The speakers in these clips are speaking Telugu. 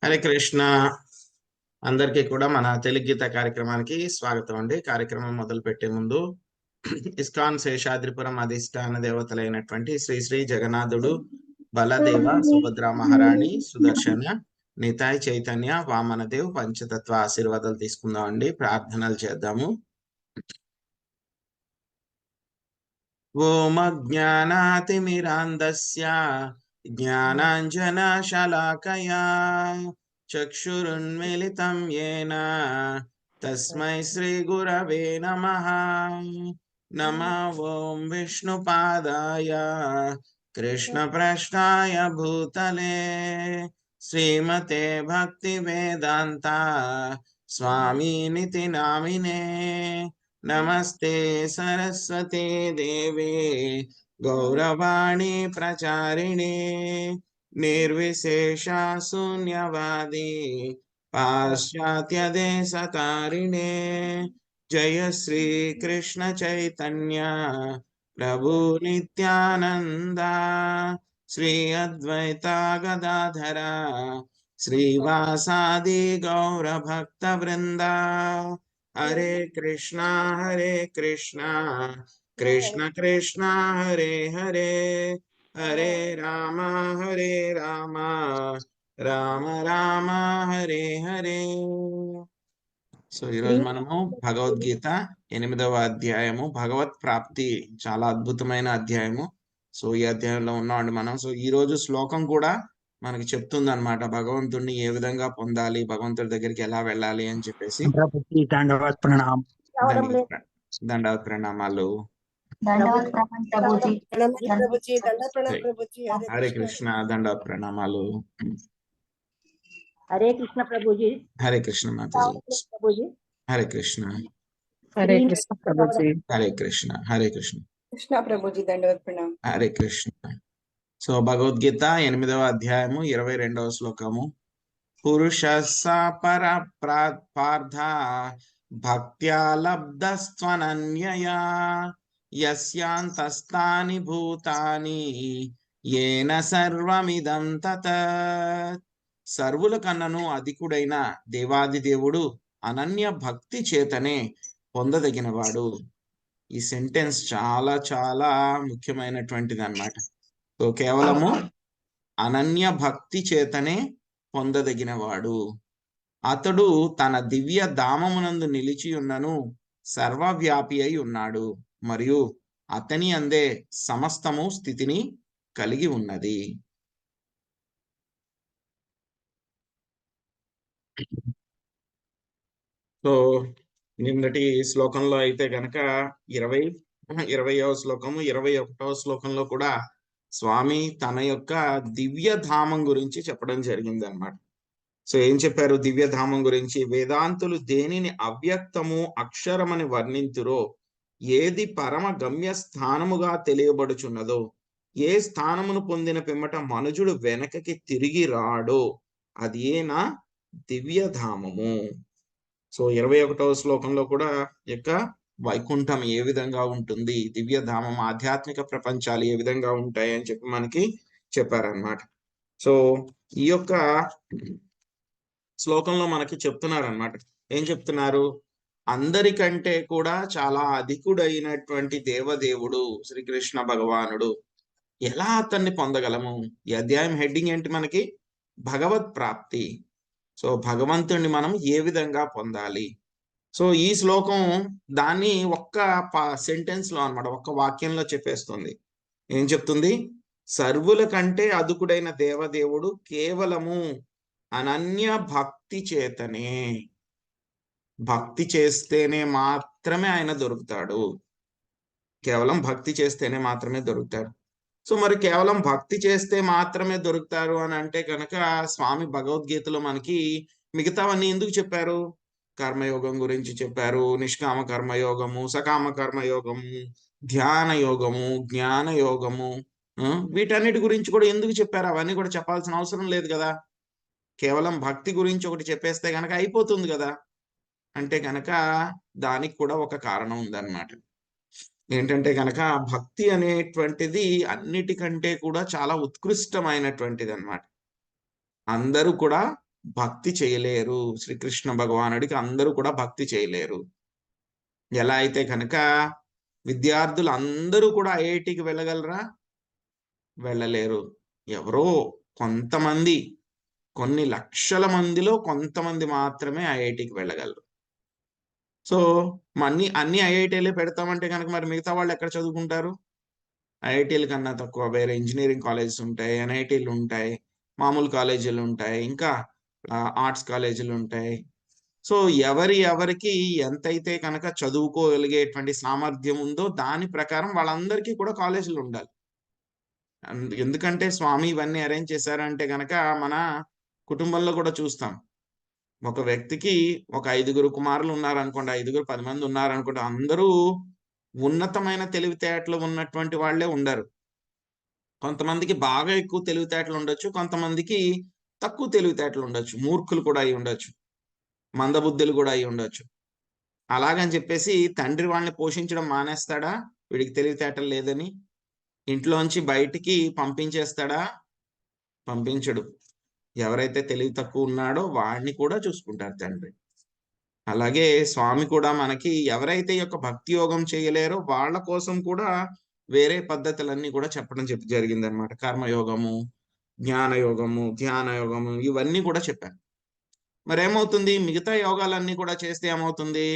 హరే కృష్ణ. అందరికీ కూడా మన తెలుగు గీత కార్యక్రమానికి స్వాగతం అండి. కార్యక్రమం మొదలు పెట్టే ముందు ఇస్కాన్ శేషాద్రిపురం అధిష్టాన దేవతలైనటువంటి శ్రీ శ్రీ జగన్నాథుడు, బలదేవ, సుభద్ర మహారాణి, సుదర్శన, నితాయ్ చైతన్య, వామనదేవ్ పంచతత్వ ఆశీర్వాదాలు తీసుకుందాం అండి. ప్రార్థనలు చేద్దాము. ఓం అజ్ఞానాతిమిరాంధస్య జ్ఞానాంజనశలాకయా చక్షురున్మిళితం యేన తస్మై శ్రీ గురవే నమః. నమః ఓం విష్ణుపాదాయ కృష్ణప్రష్టాయ భూతలే శ్రీమతే భక్తి వేదాంత స్వామినితి నామినే. నమస్తే సరస్వతే దేవే గౌరవాణి ప్రచారిణే నిర్విశేష శూన్యవాది పాశ్చాత్య దేశతారిణే. జయ శ్రీ కృష్ణ చైతన్య ప్రభు నిత్యానంద శ్రీ అద్వైత గదాధర శ్రీవాసాది గౌర భక్త వృంద. హరే కృష్ణ కృష్ణ కృష్ణ హరే హరే, హరే రామ రామ రామ హరే హరే. సో ఈరోజు మనము భగవద్గీత 8వ అధ్యాయము భగవత్ ప్రాప్తి, చాలా అద్భుతమైన అధ్యాయము. సో ఈ అధ్యాయంలో ఉన్నామండి మనం. సో ఈ రోజు శ్లోకం కూడా మనకి చెప్తుంది అనమాట, భగవంతుడిని ఏ విధంగా పొందాలి, భగవంతుడి దగ్గరికి ఎలా వెళ్ళాలి అని చెప్పేసి. దండవత్ ప్రణామాలు. హరే కృష్ణ. దండవత్ ప్రణామాలు. హరే కృష్ణ ప్రభుజీ. హరే కృష్ణ మాతాజీ. హరే కృష్ణ. హరే కృష్ణ ప్రభుజీ. హరే కృష్ణ. హరే కృష్ణ. కృష్ణ ప్రభుజీ దండవత్ ప్రణామం. హరే కృష్ణ. సో భగవద్గీత 8వ అధ్యాయము 22వ శ్లోకము. పురుషస్స పర పార్థ భక్త్యా లబ్ధస్త్వనన్యయా యస్యాంతస్తాని భూతాని ఏన సర్వమిదం తత్. సర్వుల కన్నను అధికుడైన దేవాది దేవుడు అనన్య భక్తి చేతనే పొందదగినవాడు. ఈ సెంటెన్స్ చాలా చాలా ముఖ్యమైనటువంటిది అన్నమాట. సో కేవలము అనన్య భక్తి చేతనే పొందదగినవాడు. అతడు తన దివ్య ధామమునందు నిలిచి ఉన్నను సర్వవ్యాపి అయి ఉన్నాడు, మరియు అతని అందే సమస్తము స్థితిని కలిగి ఉన్నది. సో నిన్నటి శ్లోకంలో అయితే గనక 20వ శ్లోకము 21వ శ్లోకంలో కూడా స్వామి తన యొక్క దివ్య ధామం గురించి చెప్పడం జరిగింది అన్నమాట. సో ఏం చెప్పారు దివ్య ధామం గురించి? వేదాంతులు దేనిని అవ్యక్తము అక్షరమని వర్ణింతురో, ఏది పరమ గమ్య స్థానముగా తెలియబడుచున్నదో, ఏ స్థానమును పొందిన పిమ్మట మనుజుడు వెనకకి తిరిగి రాడో, అది ఏనా దివ్య ధామము. సో 21వ శ్లోకంలో కూడా యొక్క వైకుంఠం ఏ విధంగా ఉంటుంది, దివ్య ధామం ఆధ్యాత్మిక ప్రపంచాలు ఏ విధంగా ఉంటాయి అని చెప్పి మనకి చెప్పారనమాట. సో ఈ యొక్క శ్లోకంలో మనకి చెప్తున్నారనమాట. ఏం చెప్తున్నారు? అందరికంటే కూడా చాలా అధికుడైనటువంటి దేవదేవుడు శ్రీకృష్ణ భగవానుడు, ఎలా అతన్ని పొందగలము? ఈ అధ్యాయం హెడ్డింగ్ ఏంటి మనకి? భగవత్ ప్రాప్తి. సో భగవంతుడిని మనం ఏ విధంగా పొందాలి? సో ఈ శ్లోకం దాన్ని ఒక్క సెంటెన్స్ లో అన్నమాట, ఒక్క వాక్యంలో చెప్పేస్తుంది. ఏం చెప్తుంది? సర్వుల కంటే అదుకుడైన దేవదేవుడు కేవలము అనన్య భక్తి చేతనే, భక్తి చేస్తేనే మాత్రమే ఆయన దొరుకుతాడు. కేవలం భక్తి చేస్తేనే మాత్రమే దొరుకుతాడు. సో మరి కేవలం భక్తి చేస్తే మాత్రమే దొరుకుతారు అని అంటే కనుక స్వామి భగవద్గీతలో మనకి మిగతావన్నీ ఎందుకు చెప్పారు? కర్మయోగం గురించి చెప్పారు, నిష్కామ కర్మయోగము, సకామ కర్మయోగము, ధ్యాన యోగము, జ్ఞాన యోగము, వీటన్నిటి గురించి కూడా ఎందుకు చెప్పారు? అవన్నీ కూడా చెప్పాల్సిన అవసరం లేదు కదా. కేవలం భక్తి గురించి ఒకటి చెప్పేస్తే గనక అయిపోతుంది కదా. అంటే గనక దానికి కూడా ఒక కారణం ఉందన్నమాట. ఏంటంటే గనక భక్తి అనేటువంటిది అన్నిటికంటే కూడా చాలా ఉత్కృష్టమైనటువంటిది అన్నమాట. అందరూ కూడా భక్తి చేయలేరు. శ్రీకృష్ణ భగవానుడికి అందరూ కూడా భక్తి చేయలేరు. ఎలా అయితే కనుక విద్యార్థులు అందరూ కూడా ఐఐటికి వెళ్ళగలరా? వెళ్ళలేరు. ఎవరో కొంతమంది, కొన్ని లక్షల మందిలో కొంతమంది మాత్రమే ఐఐటికి వెళ్ళగలరు. సో అన్ని ఐఐటీలే పెడతామంటే కనుక మరి మిగతా వాళ్ళు ఎక్కడ చదువుకుంటారు? ఐఐటీల కన్నా తక్కువ వేరే ఇంజనీరింగ్ కాలేజెస్ ఉంటాయి, ఎన్ఐటీలు ఉంటాయి, మామూలు కాలేజీలు ఉంటాయి, ఇంకా ఆర్ట్స్ కాలేజీలు ఉంటాయి. సో ఎవరికి ఎంతైతే కనుక చదువుకోగలిగేటువంటి సామర్థ్యం ఉందో దాని ప్రకారం వాళ్ళందరికీ కూడా కాలేజీలు ఉండాలి. ఎందుకంటే స్వామి ఇవన్నీ అరేంజ్ చేశారంటే కనుక మన కుటుంబంలో కూడా చూస్తాం. ఒక వ్యక్తికి ఒక 5 కుమారులు ఉన్నారనుకోండి, 5, 10 మంది ఉన్నారనుకోండి, అందరూ ఉన్నతమైన తెలివితేటలు ఉన్నటువంటి వాళ్ళే ఉండరు. కొంతమందికి బాగా ఎక్కువ తెలివితేటలు ఉండొచ్చు, కొంతమందికి తక్కువ తెలివితేటలు ఉండొచ్చు, మూర్ఖులు కూడా అయి ఉండొచ్చు, మందబుద్ధులు కూడా అయి ఉండొచ్చు. అలాగని చెప్పేసి తండ్రి వాళ్ళని పోషించడం మానేస్తాడా? వీడికి తెలివితేటలు లేదని ఇంట్లోంచి బయటికి పంపించేస్తాడా? పంపించడు. ఎవరైతే తెలివి తక్కువ ఉన్నాడో వాడిని కూడా చూసుకుంటారు తండ్రి. అలాగే స్వామి కూడా మనకి ఎవరైతే ఈ యొక్క భక్తి యోగం చేయలేరో వాళ్ళ కోసం కూడా వేరే పద్ధతులన్నీ కూడా చెప్పడం జరిగిందనమాట. కర్మయోగము, జ్ఞానయోగము, ధ్యాన యోగము ఇవన్నీ కూడా చెప్పాను. మరేమవుతుంది? మిగతా యోగాలన్నీ కూడా చేస్తే ఏమవుతుంది?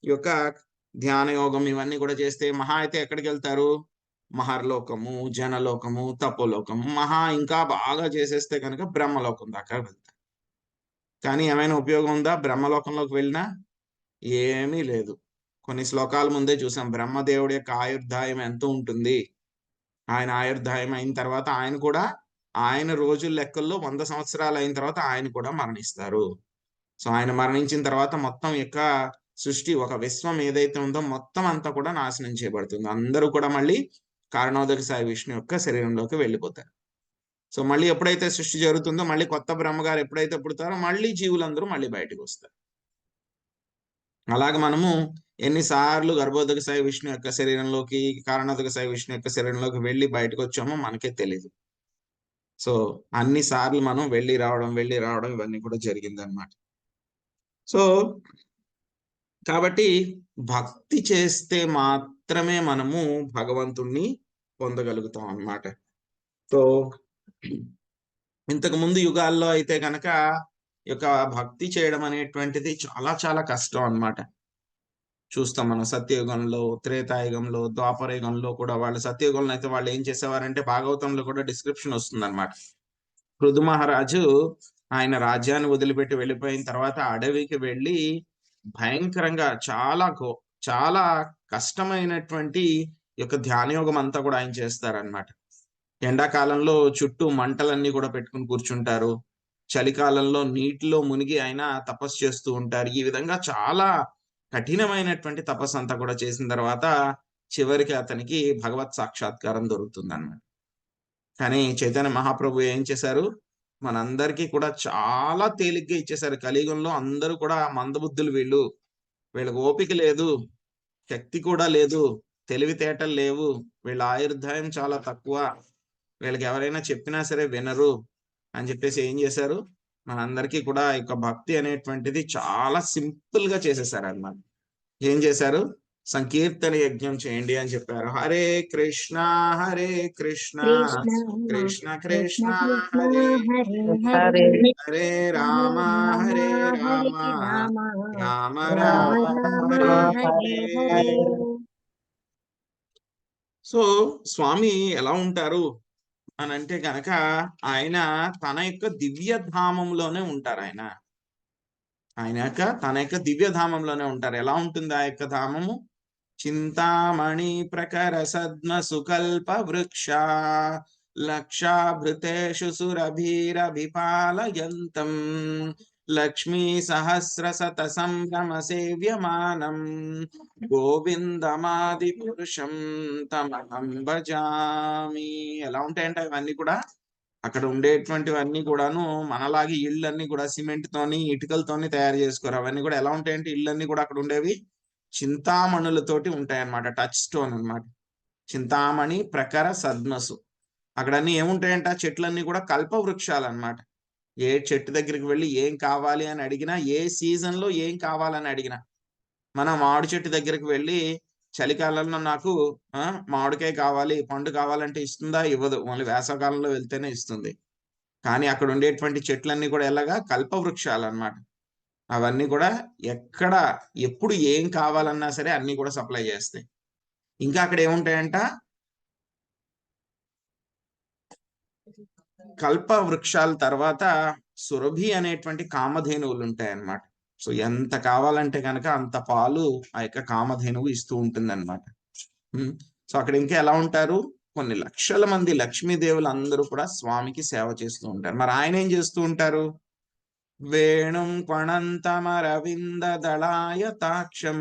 ఈ యొక్క ధ్యాన యోగం ఇవన్నీ కూడా చేస్తే మహా అయితే ఎక్కడికి వెళ్తారు? మహర్లోకము, జనలోకము, తపోలోకము, మహా ఇంకా బాగా చేసేస్తే కనుక బ్రహ్మలోకం దాకా వెళ్తారు. కానీ ఏమైనా ఉపయోగం ఉందా బ్రహ్మలోకంలోకి వెళ్ళినా? ఏమీ లేదు. కొన్ని శ్లోకాల ముందే చూసాం. బ్రహ్మదేవుడి యొక్క ఆయుర్దాయం ఎంత ఉంటుంది? ఆయన ఆయుర్దాయం అయిన తర్వాత ఆయన కూడా ఆయన రోజుల లెక్కల్లో 100 సంవత్సరాలు అయిన తర్వాత ఆయన కూడా మరణిస్తారు. సో ఆయన మరణించిన తర్వాత మొత్తం యొక్క సృష్టి, ఒక విశ్వం ఏదైతే ఉందో మొత్తం అంతా కూడా నాశనం చేయబడుతుంది. అందరూ కూడా మళ్ళీ కారణోదక సాయి విష్ణు యొక్క శరీరంలోకి వెళ్ళిపోతారు. సో మళ్ళీ ఎప్పుడైతే సృష్టి జరుగుతుందో మళ్ళీ కొత్త బ్రహ్మగారు ఎప్పుడైతే పుడతారో మళ్ళీ జీవులందరూ మళ్ళీ బయటకు వస్తారు. అలాగే మనము ఎన్నిసార్లు గర్భోదక సాయి విష్ణు యొక్క శరీరంలోకి, కారణోదక సాయి విష్ణు యొక్క శరీరంలోకి వెళ్ళి బయటకు వచ్చామో మనకే తెలియదు. సో అన్ని సార్లు మనం వెళ్ళి రావడం ఇవన్నీ కూడా జరిగిందనమాట. సో కాబట్టి భక్తి చేస్తే మాత్రమే మనము భగవంతుణ్ణి పొందగలుగుతాం అన్నమాట. సో ఇంతకు ముందు యుగాల్లో అయితే కనుక ఈ యొక్క భక్తి చేయడం అనేటువంటిది చాలా చాలా కష్టం అన్నమాట. చూస్తాం మనం సత్యయుగంలో, త్రేతాయుగంలో, ద్వాపరయుగంలో కూడా. వాళ్ళు సత్యయుగంలో అయితే వాళ్ళు ఏం చేసేవారంటే భాగవతంలో కూడా డిస్క్రిప్షన్ వస్తుంది అనమాట. పృథు మహారాజు ఆయన రాజ్యాన్ని వదిలిపెట్టి వెళ్ళిపోయిన తర్వాత అడవికి వెళ్ళి భయంకరంగా చాలా కష్టమైనటువంటి యొక్క ధ్యానయోగం అంతా కూడా ఆయన చేస్తారనమాట. ఎండాకాలంలో చుట్టూ మంటలన్నీ కూడా పెట్టుకుని కూర్చుంటారు. చలికాలంలో నీటిలో మునిగి ఆయన తపస్సు చేస్తూ ఉంటారు. ఈ విధంగా చాలా కఠినమైనటువంటి తపస్సు అంతా కూడా చేసిన తర్వాత చివరికి అతనికి భగవత్ సాక్షాత్కారం దొరుకుతుందన్నమాట. కానీ చైతన్య మహాప్రభు ఏం చేశారు? మనందరికీ కూడా చాలా తేలిగ్గా ఇచ్చేశారు. కలియుగంలో అందరూ కూడా మందబుద్ధులు. వీళ్ళకి ఓపిక లేదు, శక్తి కూడా లేదు, తెలివితేటలు లేవు, వీళ్ళ ఆయుర్దాయం చాలా తక్కువ, వీళ్ళకి ఎవరైనా చెప్పినా సరే వినరు అని చెప్పేసి ఏం చేశారు? మనందరికీ కూడా ఈ యొక్క భక్తి అనేటువంటిది చాలా సింపుల్ గా చేసేసారు అన్నమాట. ఏం చేశారు? సంకీర్తన యజ్ఞం చేయండి అని చెప్పారు. హరే కృష్ణ కృష్ణ కృష్ణ హరే హరే హరే రామ రామ రామ హరే హరే. సో స్వామి ఎలా ఉంటారు అని అంటే గనక ఆయన తన యొక్క దివ్యధామంలోనే ఉంటారు. తన యొక్క దివ్యధామంలోనే ఉంటారు. ఎలా ఉంటుంది ఆ యొక్క ధామము? చింతామణి ప్రకర సద్మ సుకల్ప వృక్ష లక్షాభృతేషు సురభీరభిపాలయంతం లక్ష్మీ సహస్ర శత సంభ్రమ సేవ్యమానం గోవిందమాది పురుషం తమహం భజామి. ఎలా ఉంటాయంటే అవన్నీ కూడా అక్కడ ఉండేటువంటివన్నీ కూడాను మనలాగే ఇళ్ళన్నీ కూడా సిమెంట్ తోని ఇటుకలతోని తయారు చేసుకోరు. అవన్నీ కూడా ఎలా ఉంటాయంటే ఇళ్ళన్నీ కూడా అక్కడ ఉండేవి చింతామణులతోటి ఉంటాయన్నమాట. టచ్ స్టోన్ అన్నమాట. చింతామణి ప్రకర సద్మసు. అక్కడ అన్ని ఏముంటాయంట? చెట్లన్నీ కూడా కల్ప వృక్షాలు అన్నమాట. ఏ చెట్టు దగ్గరికి వెళ్ళి ఏం కావాలి అని అడిగినా, ఏ సీజన్ లో ఏం కావాలని అడిగినా, మనం మామిడి చెట్టు దగ్గరికి వెళ్ళి చలికాలంలో నాకు మామిడికాయ కావాలి, పండు కావాలంటే ఇస్తుందా? ఇవ్వదు. ఓన్లీ వేసవకాలంలో వెళ్తేనే ఇస్తుంది. కానీ అక్కడ ఉండేటువంటి చెట్లన్నీ కూడా ఎలాగా కల్పవృక్షాలు అన్నమాట. అవన్నీ కూడా ఎక్కడ ఎప్పుడు ఏం కావాలన్నా సరే అన్ని కూడా సప్లై చేస్తాయి. ఇంకా అక్కడ ఏముంటాయంట, కల్ప వృక్షాల తర్వాత సురభి అనేటువంటి కామధేనువులు ఉంటాయి అన్నమాట. సో ఎంత కావాలంటే కనుక అంత పాలు ఆ యొక్క కామధేనువు ఇస్తూ ఉంటుంది అనమాట. సో అక్కడ ఇంకా ఎలా ఉంటారు, కొన్ని లక్షల మంది లక్ష్మీదేవులు అందరూ కూడా స్వామికి సేవ చేస్తూ ఉంటారు. మరి ఆయన ఏం చేస్తూ ఉంటారు? వేణుం కొణంతమరవింద దళాయతాక్షం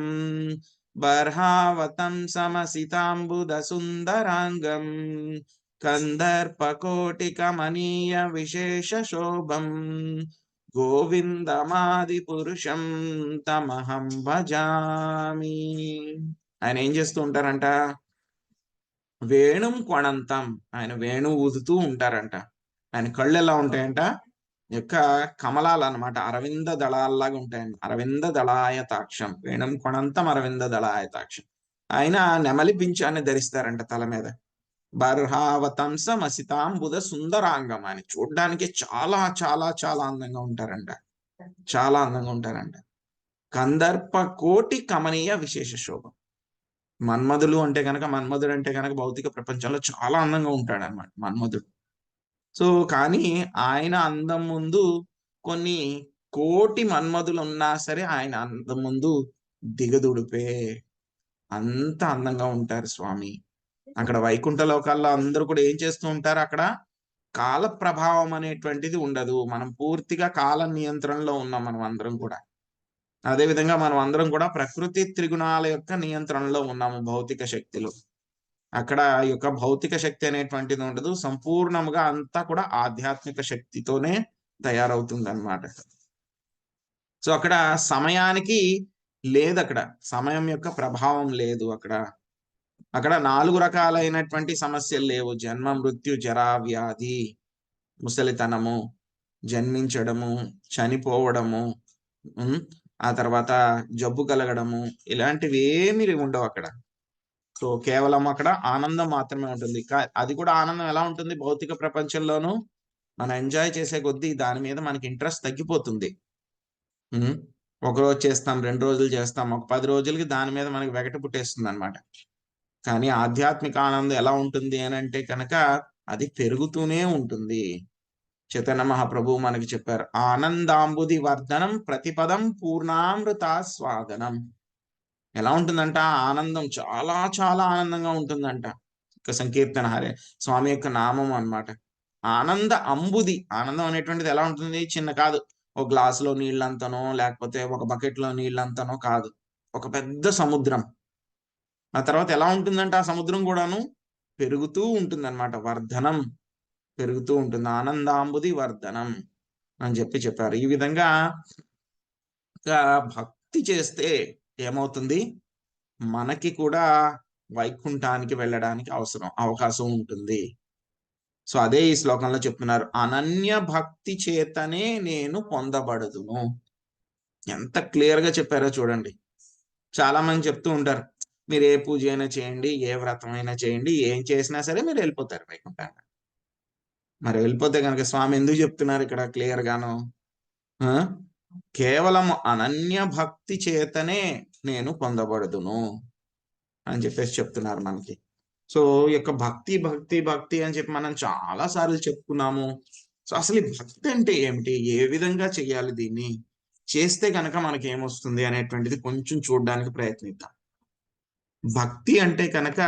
బర్హావతం సమసితాంబుద సుందరాంగం కందర్పకోటి కమనీయ విశేష శోభం గోవిందమాది పురుషం తమహం భజామి. ఆయన ఏం చేస్తూ ఉంటారంట? వేణుం కొణంతం, ఆయన వేణు ఊదుతూ ఉంటారంట. ఆయన కళ్ళు ఎలా ఉంటాయంట? యొక్క కమలాలు అనమాట, అరవింద దళాల్లాగా ఉంటాయండి. అరవింద దళాయతాక్షం, వేణుం కొణంతం అరవింద దళాయతాక్షం. ఆయన నెమలి పింఛాన్ని ధరిస్తారంట తల మీద. బర్హావతంసం అసితాంబుద సుందరాంగం, అని చూడ్డానికి చాలా చాలా చాలా అందంగా ఉంటారంట. చాలా అందంగా ఉంటారంట. కందర్ప కోటి కమనీయ విశేష శోభం. మన్మధుడు అంటే కనుక భౌతిక ప్రపంచంలో చాలా అందంగా ఉంటాడు అనమాట మన్మధుడు. సో కానీ ఆయన అందం ముందు కొన్ని కోటి మన్మధులు ఉన్నా సరే ఆయన అందం ముందు దిగదుడిపే. అంత అందంగా ఉంటారు స్వామి. అక్కడ వైకుంఠ లోకాల్లో అందరూ కూడా ఏం చేస్తూ ఉంటారు? అక్కడ కాల ప్రభావం అనేటువంటిది ఉండదు. మనం పూర్తిగా కాల నియంత్రణలో ఉన్నాం మనం అందరం కూడా. అదే విధంగా మనం అందరం కూడా ప్రకృతి త్రిగుణాల యొక్క నియంత్రణలో ఉన్నాము. భౌతిక శక్తిలో అక్కడ యొక్క భౌతిక శక్తి అనేటువంటిది ఉండదు. సంపూర్ణముగా అంతా కూడా ఆధ్యాత్మిక శక్తితోనే తయారవుతుంది అన్నమాట. సో అక్కడ సమయానికి లేదు, అక్కడ సమయం యొక్క ప్రభావం లేదు. అక్కడ 4 రకాలైనటువంటి సమస్యలు లేవు. జన్మ, మృత్యు, జరా, వ్యాధి, ముసలితనము, జన్మించడము, చనిపోవడము, ఆ తర్వాత జబ్బు కలగడము, ఇలాంటివి ఏమీ ఉండవు అక్కడ. సో కేవలం అక్కడ ఆనందం మాత్రమే ఉంటుంది. అది కూడా ఆనందం ఎలా ఉంటుంది? భౌతిక ప్రపంచంలోనూ మనం ఎంజాయ్ చేసే కొద్దీ దాని మీద మనకి ఇంట్రెస్ట్ తగ్గిపోతుంది. ఒక రోజు చేస్తాం, 2 రోజులు చేస్తాం, ఒక 10 రోజులకి దాని మీద మనకి వెగట పుట్టేస్తుంది అనమాట. కానీ ఆధ్యాత్మిక ఆనందం ఎలా ఉంటుంది అని అంటే కనుక అది పెరుగుతూనే ఉంటుంది. చైతన్య మహాప్రభువు మనకి చెప్పారు, ఆనందాంబుది వర్ధనం ప్రతిపదం పూర్ణామృత స్వాదనం. ఎలా ఉంటుందంట? ఆనందం చాలా చాలా ఆనందంగా ఉంటుందంట. సంకీర్తన హరే స్వామి యొక్క నామం అన్నమాట. ఆనంద అంబుది, ఆనందం అనేటువంటిది ఎలా ఉంటుంది? చిన్న కాదు, ఒక గ్లాసులో నీళ్ళంతనో లేకపోతే ఒక బకెట్లో నీళ్ళంతనో కాదు, ఒక పెద్ద సముద్రం. ఆ తర్వాత ఎలా ఉంటుందంటే ఆ సముద్రం కూడాను పెరుగుతూ ఉంటుంది అన్నమాట. వర్ధనం, పెరుగుతూ ఉంటుంది. ఆనందాంబుది వర్ధనం అని చెప్పారు. ఈ విధంగా భక్తి చేస్తే ఏమవుతుంది? మనకి కూడా వైకుంఠానికి వెళ్ళడానికి అవకాశం ఉంటుంది. సో అదే ఈ శ్లోకంలో చెప్తున్నారు, అనన్య భక్తి చేతనే నేను పొందబడదును. ఎంత క్లియర్ గా చెప్పారో చూడండి. చాలా మంది చెప్తూ ఉంటారు, మీరు ఏ పూజ అయినా చేయండి, ఏ వ్రతం అయినా చేయండి, ఏం చేసినా సరే మీరు వెళ్ళిపోతారు వైకుంఠానికి. మరి వెళ్ళిపోతే కనుక స్వామి ఎందుకు చెప్తున్నారు ఇక్కడ క్లియర్ గాను? కేవలం అనన్య భక్తి చేతనే నేను పొందబడదును అని చెప్తున్నారు మనకి. సో ఈ యొక్క భక్తి భక్తి భక్తి అని చెప్పి మనం చాలా సార్లు చెప్పుకున్నాము. సో అసలు ఈ భక్తి అంటే ఏమిటి? ఏ విధంగా చేయాలి? దీన్ని చేస్తే కనుక మనకి ఏమొస్తుంది అనేటువంటిది కొంచెం చూడడానికి ప్రయత్నిద్దాం. భక్తి అంటే కనుక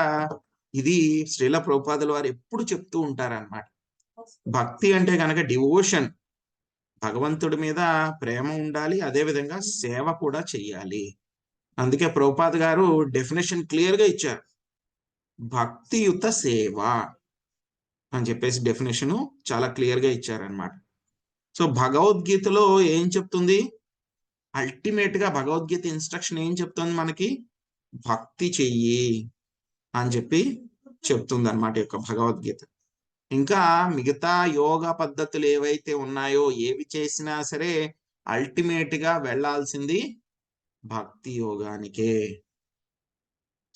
ఇది శ్రీల ప్రభుపాదుల వారు ఎప్పుడు చెప్తూ ఉంటారన్నమాట. భక్తి అంటే కనుక డివోషన్, భగవంతుడి మీద ప్రేమ ఉండాలి, అదే విధంగా సేవ కూడా చెయ్యాలి. అందుకే ప్రభుపాద్ గారు డెఫినేషన్ క్లియర్ గా ఇచ్చారు, భక్తియుత సేవ అని చెప్పేసి డెఫినేషన్ చాలా క్లియర్ గా ఇచ్చారనమాట. సో భగవద్గీతలో ఏం చెప్తుంది? అల్టిమేట్ గా భగవద్గీత ఇన్స్ట్రక్షన్ ఏం చెప్తుంది మనకి? భక్తి చెయ్యి అని చెప్తుంది అనమాట యొక్క భగవద్గీత. ఇంకా మిగతా యోగా పద్ధతులు ఏవైతే ఉన్నాయో ఏవి చేసినా సరే అల్టిమేట్ గా వెళ్లాల్సింది భక్తి యోగానికే.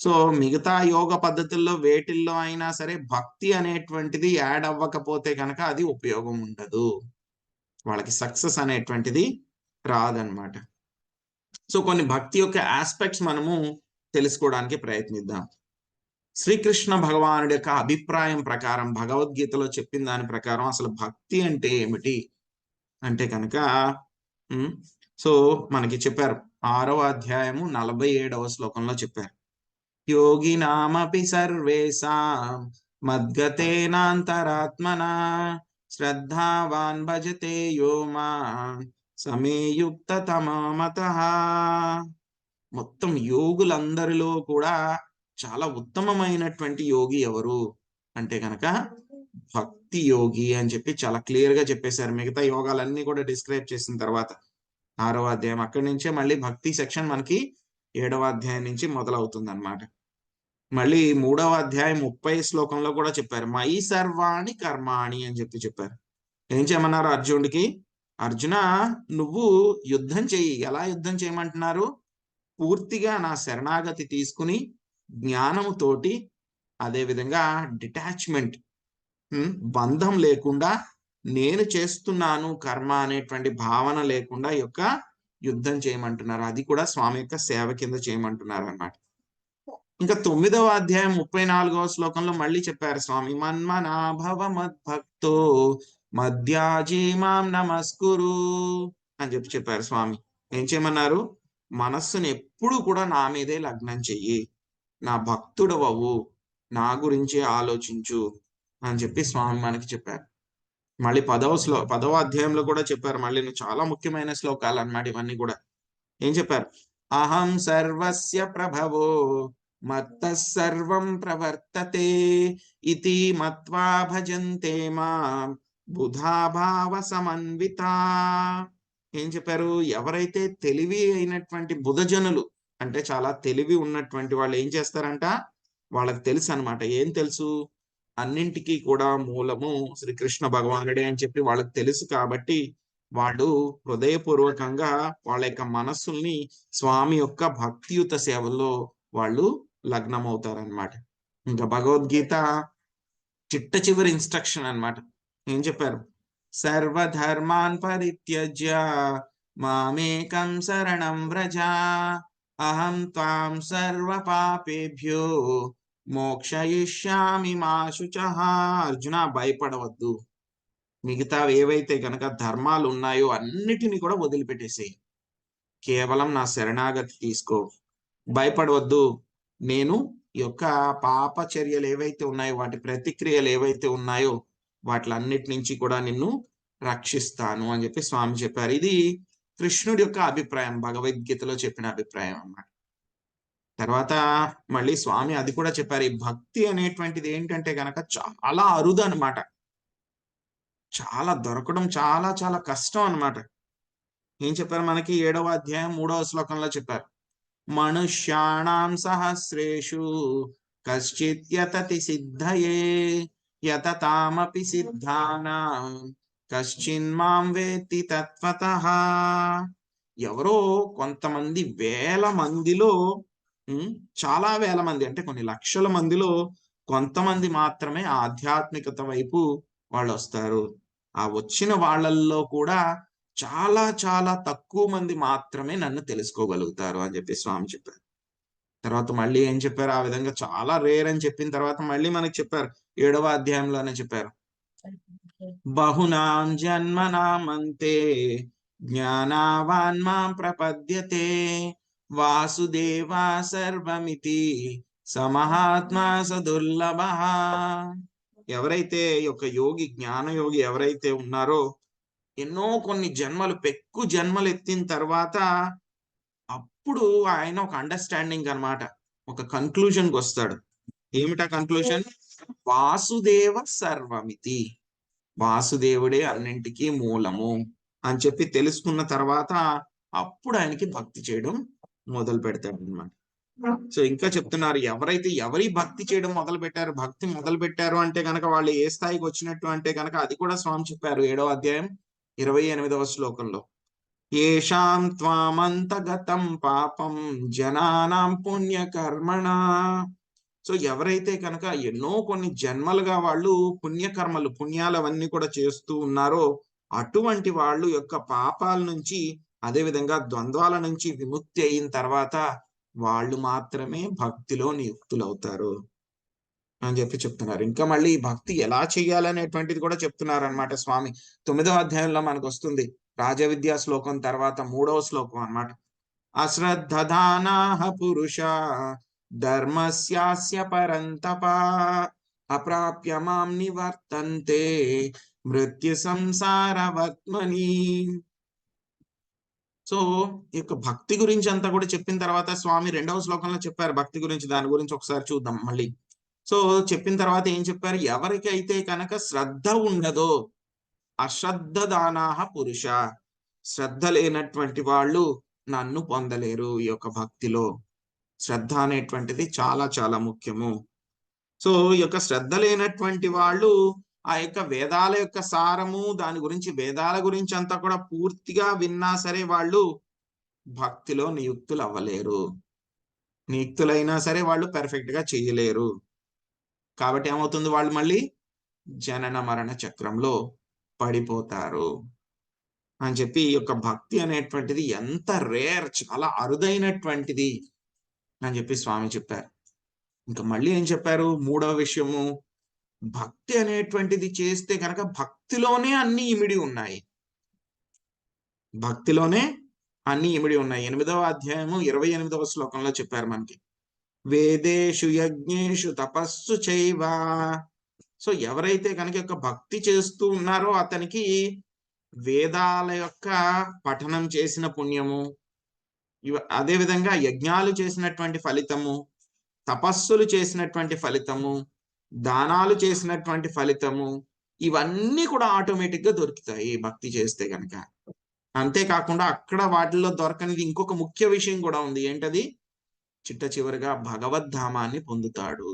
సో మిగతా యోగ పద్ధతుల్లో వేటిల్లో అయినా సరే భక్తి అనేటువంటిది యాడ్ అవ్వకపోతే కనుక అది ఉపయోగం ఉండదు, వాళ్ళకి సక్సెస్ అనేటువంటిది రాదనమాట. సో కొన్ని భక్తి యొక్క ఆస్పెక్ట్స్ మనము తెలుసుకోవడానికి ప్రయత్నిద్దాం. శ్రీకృష్ణ భగవానుడి యొక్క అభిప్రాయం ప్రకారం, భగవద్గీతలో చెప్పిన దాని ప్రకారం అసలు భక్తి అంటే ఏమిటి అంటే కనుక సో మనకి చెప్పారు 6వ అధ్యాయము 47వ శ్లోకంలో చెప్పారు, యోగినామపి సర్వేషాం మద్గతేనాంతరాత్మనా శ్రద్ధావాన్ భజతే యో మాం సమేయుక్తతమో మతః. మొత్తం యోగులందరిలో కూడా చాలా ఉత్తమమైనటువంటి యోగి ఎవరు అంటే కనుక భక్తి యోగి అని చెప్పి చాలా క్లియర్ గా చెప్పేశారు. మిగతా యోగాలన్నీ కూడా డిస్క్రైబ్ చేసిన తర్వాత 6వ అధ్యాయం అక్కడి నుంచే మళ్ళీ భక్తి సెక్షన్ మనకి 7వ అధ్యాయం నుంచి మొదలవుతుంది అనమాట. మళ్ళీ 3వ అధ్యాయం 30 శ్లోకంలో కూడా చెప్పారు, మయి సర్వాణి కర్మాణి అని చెప్పి చెప్పారు. ఏం చేయమన్నారు అర్జునుడికి, అర్జున నువ్వు యుద్ధం చెయ్యి. ఎలా యుద్ధం చేయమంటున్నారు, పూర్తిగా నా శరణాగతి తీసుకుని జ్ఞానముతోటి, అదేవిధంగా డిటాచ్మెంట్, బంధం లేకుండా, నేను చేస్తున్నాను కర్మ అనేటువంటి భావన లేకుండా యొక్క యుద్ధం చేయమంటున్నారు. అది కూడా స్వామి యొక్క సేవ కింద చేయమంటున్నారు అన్నమాట. ఇంకా 9వ అధ్యాయం 34వ శ్లోకంలో మళ్ళీ చెప్పారు స్వామి, మన్మనాభవ మద్భక్తో మధ్యాజీ మాం నమస్కురు అని చెప్పి చెప్పారు స్వామి. ఏం చేయమన్నారు, మనస్సును ఎప్పుడు కూడా నా మీదే లగ్నం చెయ్యి, నా భక్తుడవవు, నా గురించే ఆలోచించు అని చెప్పి స్వామి మనకి చెప్పారు. మళ్ళీ 10వ అధ్యాయంలో కూడా చెప్పారు. మళ్ళీ చాలా ముఖ్యమైన శ్లోకాలు అన్నమాట ఇవన్నీ కూడా. ఏం చెప్పారు, అహం సర్వస్య ప్రభవో మత్తః సర్వం ప్రవర్తతే ఇతి మత్వా భజంతే మాం బుధా భావ సమన్వితా. ఏం చెప్పారు, ఎవరైతే తెలివి అయినటువంటి బుధజనులు అంటే చాలా తెలివి ఉన్నటువంటి వాళ్ళు ఏం చేస్తారంట, వాళ్ళకి తెలుసు అనమాట. ఏం తెలుసు, అన్నింటికీ కూడా మూలము శ్రీకృష్ణ భగవానుడే అని చెప్పి వాళ్ళకి తెలుసు. కాబట్టి వాళ్ళు హృదయపూర్వకంగా వాళ్ళ యొక్క మనస్సుల్ని స్వామి యొక్క భక్తియుత సేవల్లో వాళ్ళు లగ్నమవుతారనమాట. ఇంకా భగవద్గీత చిట్ట చివరి ఇన్స్ట్రక్షన్ అన్నమాట. ఏం చెప్పారు, సర్వధర్మాన్ పరిత్యజ్య మామేకం శరణం వ్రజ అహం త్వాం సర్వ పాపేభ్యో మోక్షయిష్యామి మా శుచః. అర్జున భయపడవద్దు, మిగతా ఏవైతే గనక ధర్మాలు ఉన్నాయో అన్నిటినీ కూడా వదిలిపెట్టేసేయి, కేవలం నా శరణాగతి తీసుకో, భయపడవద్దు. నేను యొక్క పాప చర్యలు ఏవైతే ఉన్నాయో, వాటి ప్రతిక్రియలు ఏవైతే ఉన్నాయో వాటిలన్నిటి నుంచి కూడా నిన్ను రక్షిస్తాను అని చెప్పి స్వామి చెప్పారు. ఇది కృష్ణుడి యొక్క అభిప్రాయం, భగవద్గీతలో చెప్పిన అభిప్రాయం అన్నమాట. తర్వాత మళ్ళీ స్వామి అది కూడా చెప్పారు, ఈ భక్తి అనేటువంటిది ఏంటంటే గనక చాలా అరుదు అనమాట, చాలా దొరకడం చాలా చాలా కష్టం అన్నమాట. ఏం చెప్పారు మనకి 7వ అధ్యాయం 3వ శ్లోకంలో చెప్పారు, మనుష్యాణం సహస్రేషు కశ్చిత్ యతతి సిద్ధయే యతతామపి సిద్ధానాం కశ్చిన్మాం వేత్తి తత్వతః. ఎవరో కొంతమంది వేల మందిలో, చాలా వేల మంది అంటే కొన్ని లక్షల మందిలో కొంతమంది మాత్రమే ఆధ్యాత్మికత వైపు వాళ్ళు వస్తారు. ఆ వచ్చిన వాళ్ళల్లో కూడా చాలా చాలా తక్కువ మంది మాత్రమే నన్ను తెలుసుకోగలుగుతారు అని చెప్పి స్వామి చెప్పారు. తర్వాత మళ్ళీ ఏం చెప్పారు, ఆ విధంగా చాలా రేర్ అని చెప్పిన తర్వాత మళ్ళీ మనకి చెప్పారు 7వ అధ్యాయంలోనే చెప్పారు, బహునాం జన్మనామంతే జ్ఞానావాన్ మాం ప్రపద్యతే వాసుదేవా సర్వమితి సమహాత్మా సదుర్లభః. ఎవరైతే ఒక యోగి, జ్ఞానయోగి ఎవరైతే ఉన్నారో ఎన్నో కొన్ని జన్మలు, పెక్కు జన్మలు ఎత్తిన తర్వాత అప్పుడు ఆయన ఒక అండర్స్టాండింగ్ అన్నమాట, ఒక కన్క్లూజన్కి వస్తాడు. ఏమిటా కన్క్లూజన్, వాసుదేవ సర్వమితి, వాసుదేవుడే అన్నింటికీ మూలము అని చెప్పి తెలుసుకున్న తర్వాత అప్పుడు ఆయనకి భక్తి చేయడం మొదలు పెడతాడు అనమాట. సో ఇంకా చెప్తున్నారు, ఎవరి భక్తి చేయడం భక్తి మొదలు పెట్టారు అంటే కనుక వాళ్ళు ఏ స్థాయికి వచ్చినట్టు అంటే కనుక అది కూడా స్వామి చెప్పారు 7వ అధ్యాయం 28వ శ్లోకంలో. ఏషాం త్వామంతగతం పాపం జనానాం పుణ్యకర్మణ. సో ఎవరైతే కనుక ఎన్నో కొన్ని జన్మలుగా వాళ్ళు పుణ్యాలు అవన్నీ కూడా చేస్తూ ఉన్నారో అటువంటి వాళ్ళు యొక్క పాపాల నుంచి, అదే విధంగా ద్వంద్వాల నుంచి విముక్తి అయిన తర్వాత వాళ్ళు మాత్రమే భక్తిలో నియుక్తులవుతారు అని చెప్పి చెప్తున్నారు. ఇంకా మళ్ళీ ఈ భక్తి ఎలా చెయ్యాలనేటువంటిది కూడా చెప్తున్నారు అనమాట స్వామి. 9వ అధ్యాయంలో మనకు వస్తుంది, రాజవిద్యా శ్లోకం తర్వాత 3వ శ్లోకం అన్నమాట. అశ్రద్ధదానాః పురుషా ధర్మస్యాస్య పరంతప అప్రాప్య మాం నివర్తంతే మృత్యు సంసారవత్మని. సో ఈ యొక్క భక్తి గురించి అంతా కూడా చెప్పిన తర్వాత స్వామి 2వ శ్లోకంలో చెప్పారు భక్తి గురించి. దాని గురించి ఒకసారి చూద్దాం మళ్ళీ. సో చెప్పిన తర్వాత ఏం చెప్పారు, ఎవరికైతే కనుక శ్రద్ధ ఉండదో, అశ్రద్ధ దానాః పురుష, శ్రద్ధ లేనటువంటి వాళ్ళు నన్ను పొందలేరు ఈ యొక్క భక్తిలో. శ్రద్ధ అనేటువంటిది చాలా చాలా ముఖ్యము. సో ఈ యొక్క శ్రద్ధ లేనటువంటి వాళ్ళు ఆ యొక్క వేదాల యొక్క సారము, దాని గురించి వేదాల గురించి అంతా కూడా పూర్తిగా విన్నా సరే వాళ్ళు భక్తిలో నియుక్తులు అవ్వలేరు. నియుక్తులైనా సరే వాళ్ళు పెర్ఫెక్ట్ గా చేయలేరు. కాబట్టి ఏమవుతుంది, వాళ్ళు మళ్ళీ జనన మరణ చక్రంలో పడిపోతారు అని చెప్పి, ఈ యొక్క భక్తి అనేటువంటిది ఎంత రేర్, చాలా అరుదైనటువంటిది అని చెప్పి స్వామి చెప్పారు. ఇంకా మళ్ళీ ఏం చెప్పారు, 3వ విషయము, భక్తి అనేటువంటిది చేస్తే కనుక భక్తిలోనే అన్ని ఇమిడి ఉన్నాయి. భక్తిలోనే అన్ని ఇమిడి ఉన్నాయి. 8వ అధ్యాయము 28వ శ్లోకంలో చెప్పారు మనకి, వేదేషు యజ్ఞేషు తపస్సు చైవ. సో ఎవరైతే కనుక యొక్క భక్తి చేస్తూ ఉన్నారో అతనికి వేదాల యొక్క పఠనం చేసిన పుణ్యము, అదే విధంగా యజ్ఞాలు చేసినటువంటి ఫలితము, తపస్సులు చేసినటువంటి ఫలితము, దానాలు చేసినటువంటి ఫలితము, ఇవన్నీ కూడా ఆటోమేటిక్ గా దొరుకుతాయి భక్తి చేస్తే కనుక. అంతేకాకుండా అక్కడ వాటిల్లో దొరకనిది ఇంకొక ముఖ్య విషయం కూడా ఉంది. ఏంటది, చిట్ట చివరిగా భగవద్ధామాన్ని పొందుతాడు.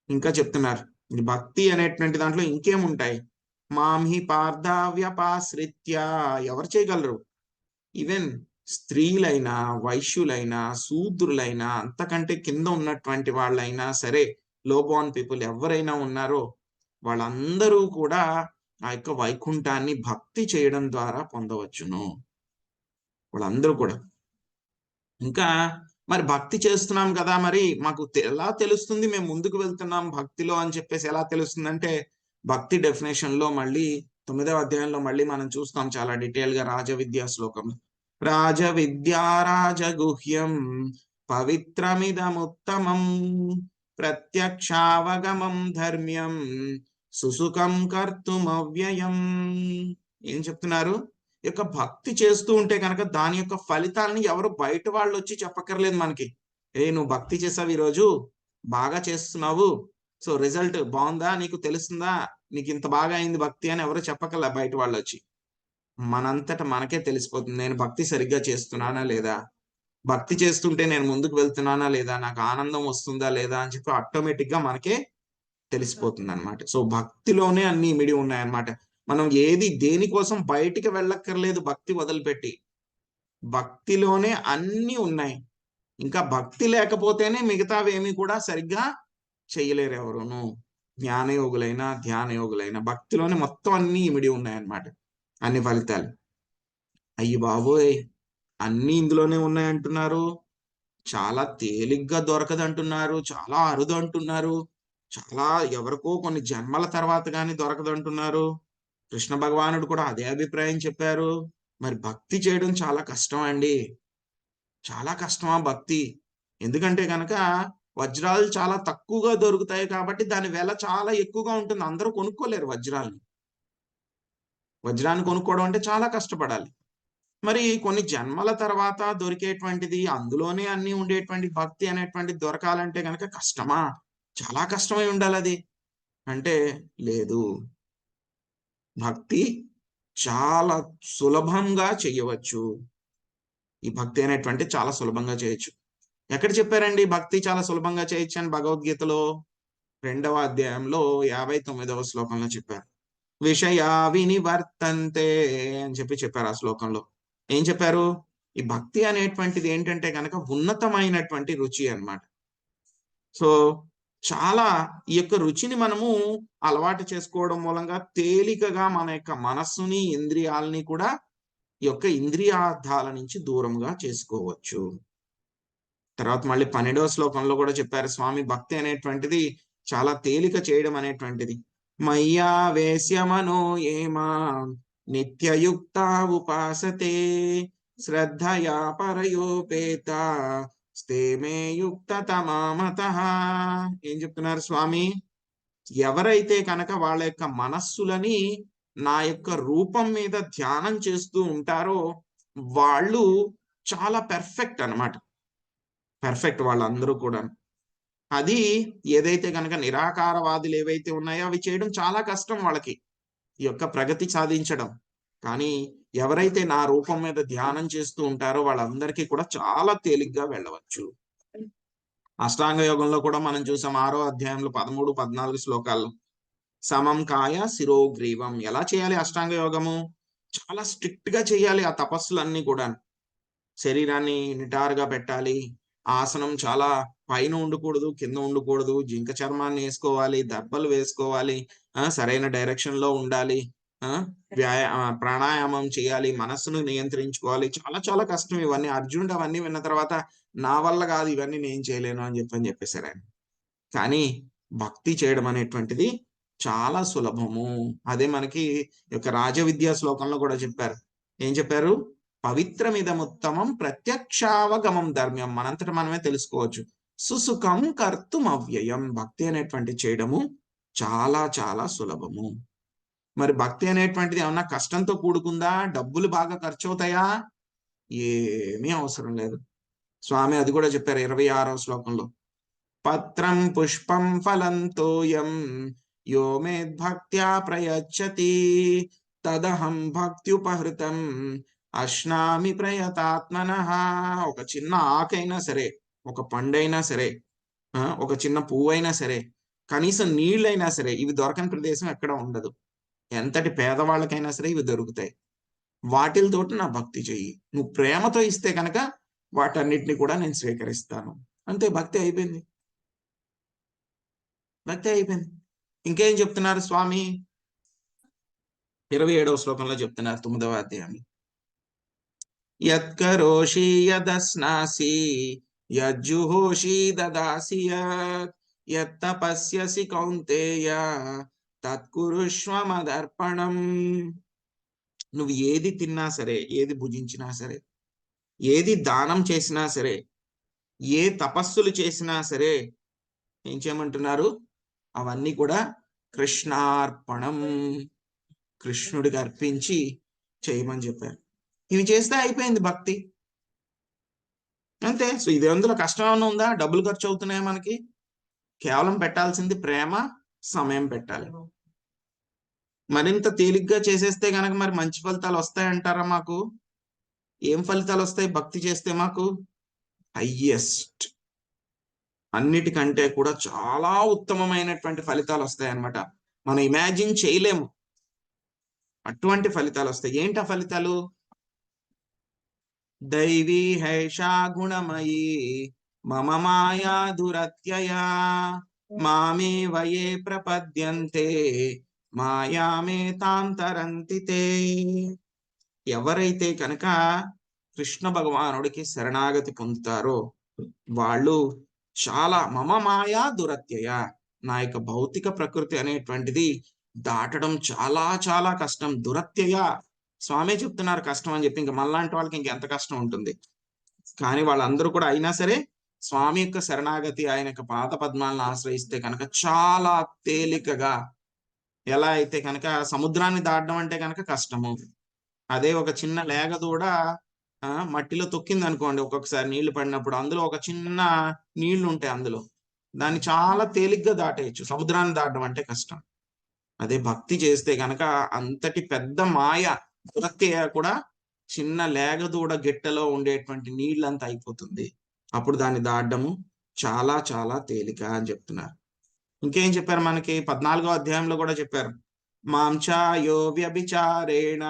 ఇంకా చెప్తున్నారు, ఇది భక్తి అనేటువంటి దాంట్లో ఇంకేముంటాయి, మాంహి పార్థవ్యపాశ్రిత్య, ఎవరు చేయగలరు, ఈవెన్ స్త్రీలైనా, వైశ్యులైనా, శూద్రులైనా, అంతకంటే కింద ఉన్నటువంటి వాళ్ళైనా సరే, లో బోర్న్ పీపుల్ ఎవరైనా ఉన్నారో వాళ్ళందరూ కూడా ఆ యొక్క వైకుంఠాన్ని భక్తి చేయడం ద్వారా పొందవచ్చును, వాళ్ళందరూ కూడా. ఇంకా మరి భక్తి చేస్తున్నాం కదా, మరి మాకు ఎలా తెలుస్తుంది మేము ముందుకు వెళ్తున్నాం భక్తిలో అని చెప్పేసి ఎలా తెలుస్తుందంటే, భక్తి డెఫినేషన్ లో మళ్ళీ 9వ అధ్యాయంలో మళ్ళీ మనం చూస్తాం చాలా డీటెయిల్ గా రాజవిద్యా శ్లోకం. రాజవిద్యా రాజగుహ్యం పవిత్రమిదముత్తమం ప్రత్యక్షావగమం ధర్మ్యం సుసుఖం కర్తుమవ్యయం. ఏం చెప్తున్నారు, ఈ యొక్క భక్తి చేస్తూ ఉంటే కనుక దాని యొక్క ఫలితాలని ఎవరు బయట వాళ్ళు వచ్చి చెప్పక్కర్లేదు మనకి. నువ్వు భక్తి చేసావు, ఈరోజు బాగా చేస్తున్నావు, సో రిజల్ట్ బాగుందా, నీకు తెలుస్తుందా, నీకు ఇంత బాగా అయింది భక్తి అని ఎవరు చెప్పకల్లా బయట వాళ్ళు వచ్చి. మనంతట మనకే తెలిసిపోతుంది, నేను భక్తి సరిగ్గా చేస్తున్నానా లేదా, భక్తి చేస్తుంటే నేను ముందుకు వెళ్తున్నానా లేదా, నాకు ఆనందం వస్తుందా లేదా అని చెప్పి ఆటోమేటిక్ గా మనకే తెలిసిపోతుంది అనమాట. సో భక్తిలోనే అన్ని ఇమిడి ఉన్నాయన్నమాట. మనం దేనికోసం బయటికి వెళ్ళక్కర్లేదు భక్తి వదిలిపెట్టి, భక్తిలోనే అన్ని ఉన్నాయి. ఇంకా భక్తి లేకపోతేనే మిగతావేమి కూడా సరిగ్గా చెయ్యలేరు ఎవరును. జ్ఞానయోగులైనా ధ్యానయోగులైనా భక్తిలోనే మొత్తం అన్ని ఇమిడి ఉన్నాయన్నమాట, అన్ని ఫలితాలు. అయ్యి బాబోయ్, అన్ని ఇందులోనే ఉన్నాయంటున్నారు, చాలా తేలిగ్గా దొరకదు అంటున్నారు, చాలా అరుదు అంటున్నారు, చాలా ఎవరికో కొన్ని జన్మల తర్వాత కానీ దొరకదు అంటున్నారు. కృష్ణ భగవానుడు కూడా అదే అభిప్రాయం చెప్పారు. మరి భక్తి చేయడం చాలా కష్టం అండి, చాలా కష్టమా భక్తి? ఎందుకంటే కనుక వజ్రాలు చాలా తక్కువగా దొరుకుతాయి కాబట్టి దాని వెల చాలా ఎక్కువగా ఉంటుంది, అందరూ కొనుక్కోలేరు వజ్రాన్ని కొనుక్కోవడం అంటే చాలా కష్టపడాలి. మరి కొన్ని జన్మల తర్వాత దొరికేటువంటిది, అందులోనే అన్ని ఉండేటువంటి భక్తి అనేటువంటిది దొరకాలంటే కనుక కష్టమా? చాలా కష్టమై ఉండాలి అది అంటే లేదు. భక్తి చాలా సులభంగా చెయ్యవచ్చు. ఈ భక్తి అనేటువంటి చాలా సులభంగా చేయొచ్చు. ఎక్కడ చెప్పారండి భక్తి చాలా సులభంగా చేయొచ్చు అని? భగవద్గీతలో 2వ అధ్యాయంలో 59వ శ్లోకంలో చెప్పారు. విషయా వినివర్తంతే అని చెప్పారు ఆ శ్లోకంలో. ఏం చెప్పారు? ఈ భక్తి అనేటువంటిది ఏంటంటే కనుక ఉన్నతమైనటువంటి రుచి అన్నమాట. సో చాలా ఈ యొక్క రుచిని మనము అలవాటు చేసుకోవడం మూలంగా తేలికగా మన యొక్క మనస్సుని, ఇంద్రియాలని కూడా ఈ యొక్క ఇంద్రియార్థాల నుంచి దూరంగా చేసుకోవచ్చు. తర్వాత మళ్ళీ 12వ శ్లోకంలో కూడా చెప్పారు స్వామి, భక్తి అనేటువంటిది చాలా తేలిక చేయడం అనేటువంటిది. మయ్యా వేశ్యమనో ఏమా నిత్యయుక్త ఉపాసతే శ్రద్ధయా పరయోపేత స్థేమే యుక్త తమామతః. ఏం చెప్తున్నారు స్వామి? ఎవరైతే కనుక వాళ్ళ యొక్క మనస్సులని నా యొక్క రూపం మీద ధ్యానం చేస్తూ ఉంటారో వాళ్ళు చాలా పెర్ఫెక్ట్ అన్నమాట. పెర్ఫెక్ట్ వాళ్ళందరూ కూడా. అది ఏదైతే కనుక నిరాకారవాదులు ఏవైతే ఉన్నాయో అవి చేయడం చాలా కష్టం వాళ్ళకి, ఈ యొక్క ప్రగతి సాధించడం. కానీ ఎవరైతే నా రూపం మీద ధ్యానం చేస్తూ ఉంటారో వాళ్ళందరికీ కూడా చాలా తేలిగ్గా వెళ్ళవచ్చు. అష్టాంగ యోగంలో కూడా మనం చూసాం 6వ అధ్యాయంలో 13, 14 శ్లోకాల్లో. సమం కాయ శిరోగ్రీవం. ఎలా చేయాలి అష్టాంగ యోగము? చాలా స్ట్రిక్ట్ గా చేయాలి ఆ తపస్సులన్నీ కూడా. శరీరాన్ని నిటారుగా పెట్టాలి, ఆసనం చాలా పైన ఉండకూడదు, కింద ఉండకూడదు, జింక చర్మాన్ని వేసుకోవాలి, దెబ్బలు వేసుకోవాలి, సరైన డైరెక్షన్ లో ఉండాలి, ప్రాణాయామం చేయాలి, మనస్సును నియంత్రించుకోవాలి. చాలా చాలా కష్టం ఇవన్నీ. అర్జునుడు అవన్నీ విన్న తర్వాత నా వల్ల కాదు ఇవన్నీ నేను చేయలేను అని చెప్పేశారు ఆయన. కానీ భక్తి చేయడం అనేటువంటిది చాలా సులభము. అదే మనకి యొక్క రాజవిద్యా శ్లోకంలో కూడా చెప్పారు. ఏం చెప్పారు? పవిత్రమిదముత్తమం ప్రత్యక్షావగమం ధర్మ్యం. మనంతట మనమే తెలుసుకోవచ్చు. సుసుఖం కర్తుం అవ్యయం. భక్తి అనేటువంటి చేయడము చాలా చాలా సులభము. మరి భక్తి అనేటువంటిది ఏమన్నా కష్టంతో కూడుకుందా? డబ్బులు బాగా ఖర్చు అవుతాయా? ఏమీ అవసరం లేదు. స్వామి అది కూడా చెప్పారు 26వ శ్లోకంలో. పత్రం పుష్పం ఫలం తోయం యో మేద్భక్త్యా ప్రయచ్చతి తదహం భక్త్యుపహృతం అశ్నామి ప్రయతాత్మనః. ఒక చిన్న ఆకైనా సరే, ఒక పండైనా సరే, ఒక చిన్న పువ్వైనా సరే, కనీసం నీళ్ళైనా సరే, ఇవి దొరకని ప్రదేశం ఎక్కడ ఉండదు. ఎంతటి పేదవాళ్ళకైనా సరే ఇవి దొరుకుతాయి. వాటితోటి నా భక్తి చెయ్యి. నువ్వు ప్రేమతో ఇస్తే కనుక వాటన్నిటిని కూడా నేను స్వీకరిస్తాను. అంతే, భక్తి అయిపోయింది. భక్తి అయిపోయింది. ఇంకేం చెప్తున్నారు స్వామి? 27వ శ్లోకంలో చెప్తున్నారు 9వ అధ్యాయం. యత్కరోషి యదస్నాసి యజ్జుహోషి దదాసి యత్తపస్యసి కౌంతేయ తత్కురుష్వ మదర్పణం. నువ్వు ఏది తిన్నా సరే, ఏది భుజించినా సరే, ఏది దానం చేసినా సరే, ఏ తపస్సులు చేసినా సరే ఏం చేయమంటున్నారు? అవన్నీ కూడా కృష్ణార్పణం, కృష్ణుడికి అర్పించి చేయమని చెప్పారు. ఇవి చేస్తే అయిపోయింది భక్తి. అంతే. సో ఇది అందులో కష్టం ఏమైనా ఉందా? డబ్బులు ఖర్చు అవుతున్నాయా మనకి? కేవలం పెట్టాల్సింది ప్రేమ, సమయం పెట్టాలి. మరింత తేలిగ్గా చేసేస్తే గనక మరి మంచి ఫలితాలు వస్తాయంటారా? మాకు ఏం ఫలితాలు వస్తాయి భక్తి చేస్తే? మాకు హయ్యెస్ట్, అన్నిటికంటే కూడా చాలా ఉత్తమమైనటువంటి ఫలితాలు వస్తాయి అన్నమాట. మనం ఇమాజిన్ చేయలేము అటువంటి ఫలితాలు వస్తాయి. ఏంటి ఆ ఫలితాలు? దైవీ హైషా గుణమయీ మమ మాయా దురత్యయా మామే వయే ప్రపద్యంతే మాయామే తాంతరంతి తే. ఎవరైతే కనుక కృష్ణ భగవానుడికి శరణాగతి పొందుతారో వాళ్ళు చాలా మమ మాయా దురత్యయ, నా యొక్క భౌతిక ప్రకృతి అనేటువంటిది దాటడం చాలా చాలా కష్టం. దురత్యయ స్వామి చెప్తున్నారు కష్టం అని చెప్పి. ఇంకా మనలాంటి వాళ్ళకి ఇంకెంత కష్టం ఉంటుంది. కానీ వాళ్ళందరూ కూడా అయినా సరే స్వామి యొక్క శరణాగతి, ఆయన యొక్క పాద పద్మాలను ఆశ్రయిస్తే కనుక చాలా తేలికగా, ఎలా అయితే కనుక సముద్రాన్ని దాటడం అంటే కనుక కష్టము, అదే ఒక చిన్న లేగదూడ మట్టిలో తొక్కింది అనుకోండి, ఒక్కొక్కసారి నీళ్లు పడినప్పుడు అందులో ఒక చిన్న నీళ్లు ఉంటాయి, అందులో దాన్ని చాలా తేలిగ్గా దాటేయచ్చు. సముద్రాన్ని దాటడం అంటే కష్టం. అదే భక్తి చేస్తే కనుక అంతటి పెద్ద మాయ దురత్యయ కూడా చిన్న లేగదూడ గిట్టలో ఉండేటువంటి నీళ్ళంతా అయిపోతుంది. అప్పుడు దాన్ని దాటము చాలా చాలా తేలిక అని చెప్తున్నారు. ఇంకేం చెప్పారు మనకి 14వ అధ్యాయంలో కూడా చెప్పారు. మాంచాయో వ్యభిచారేణ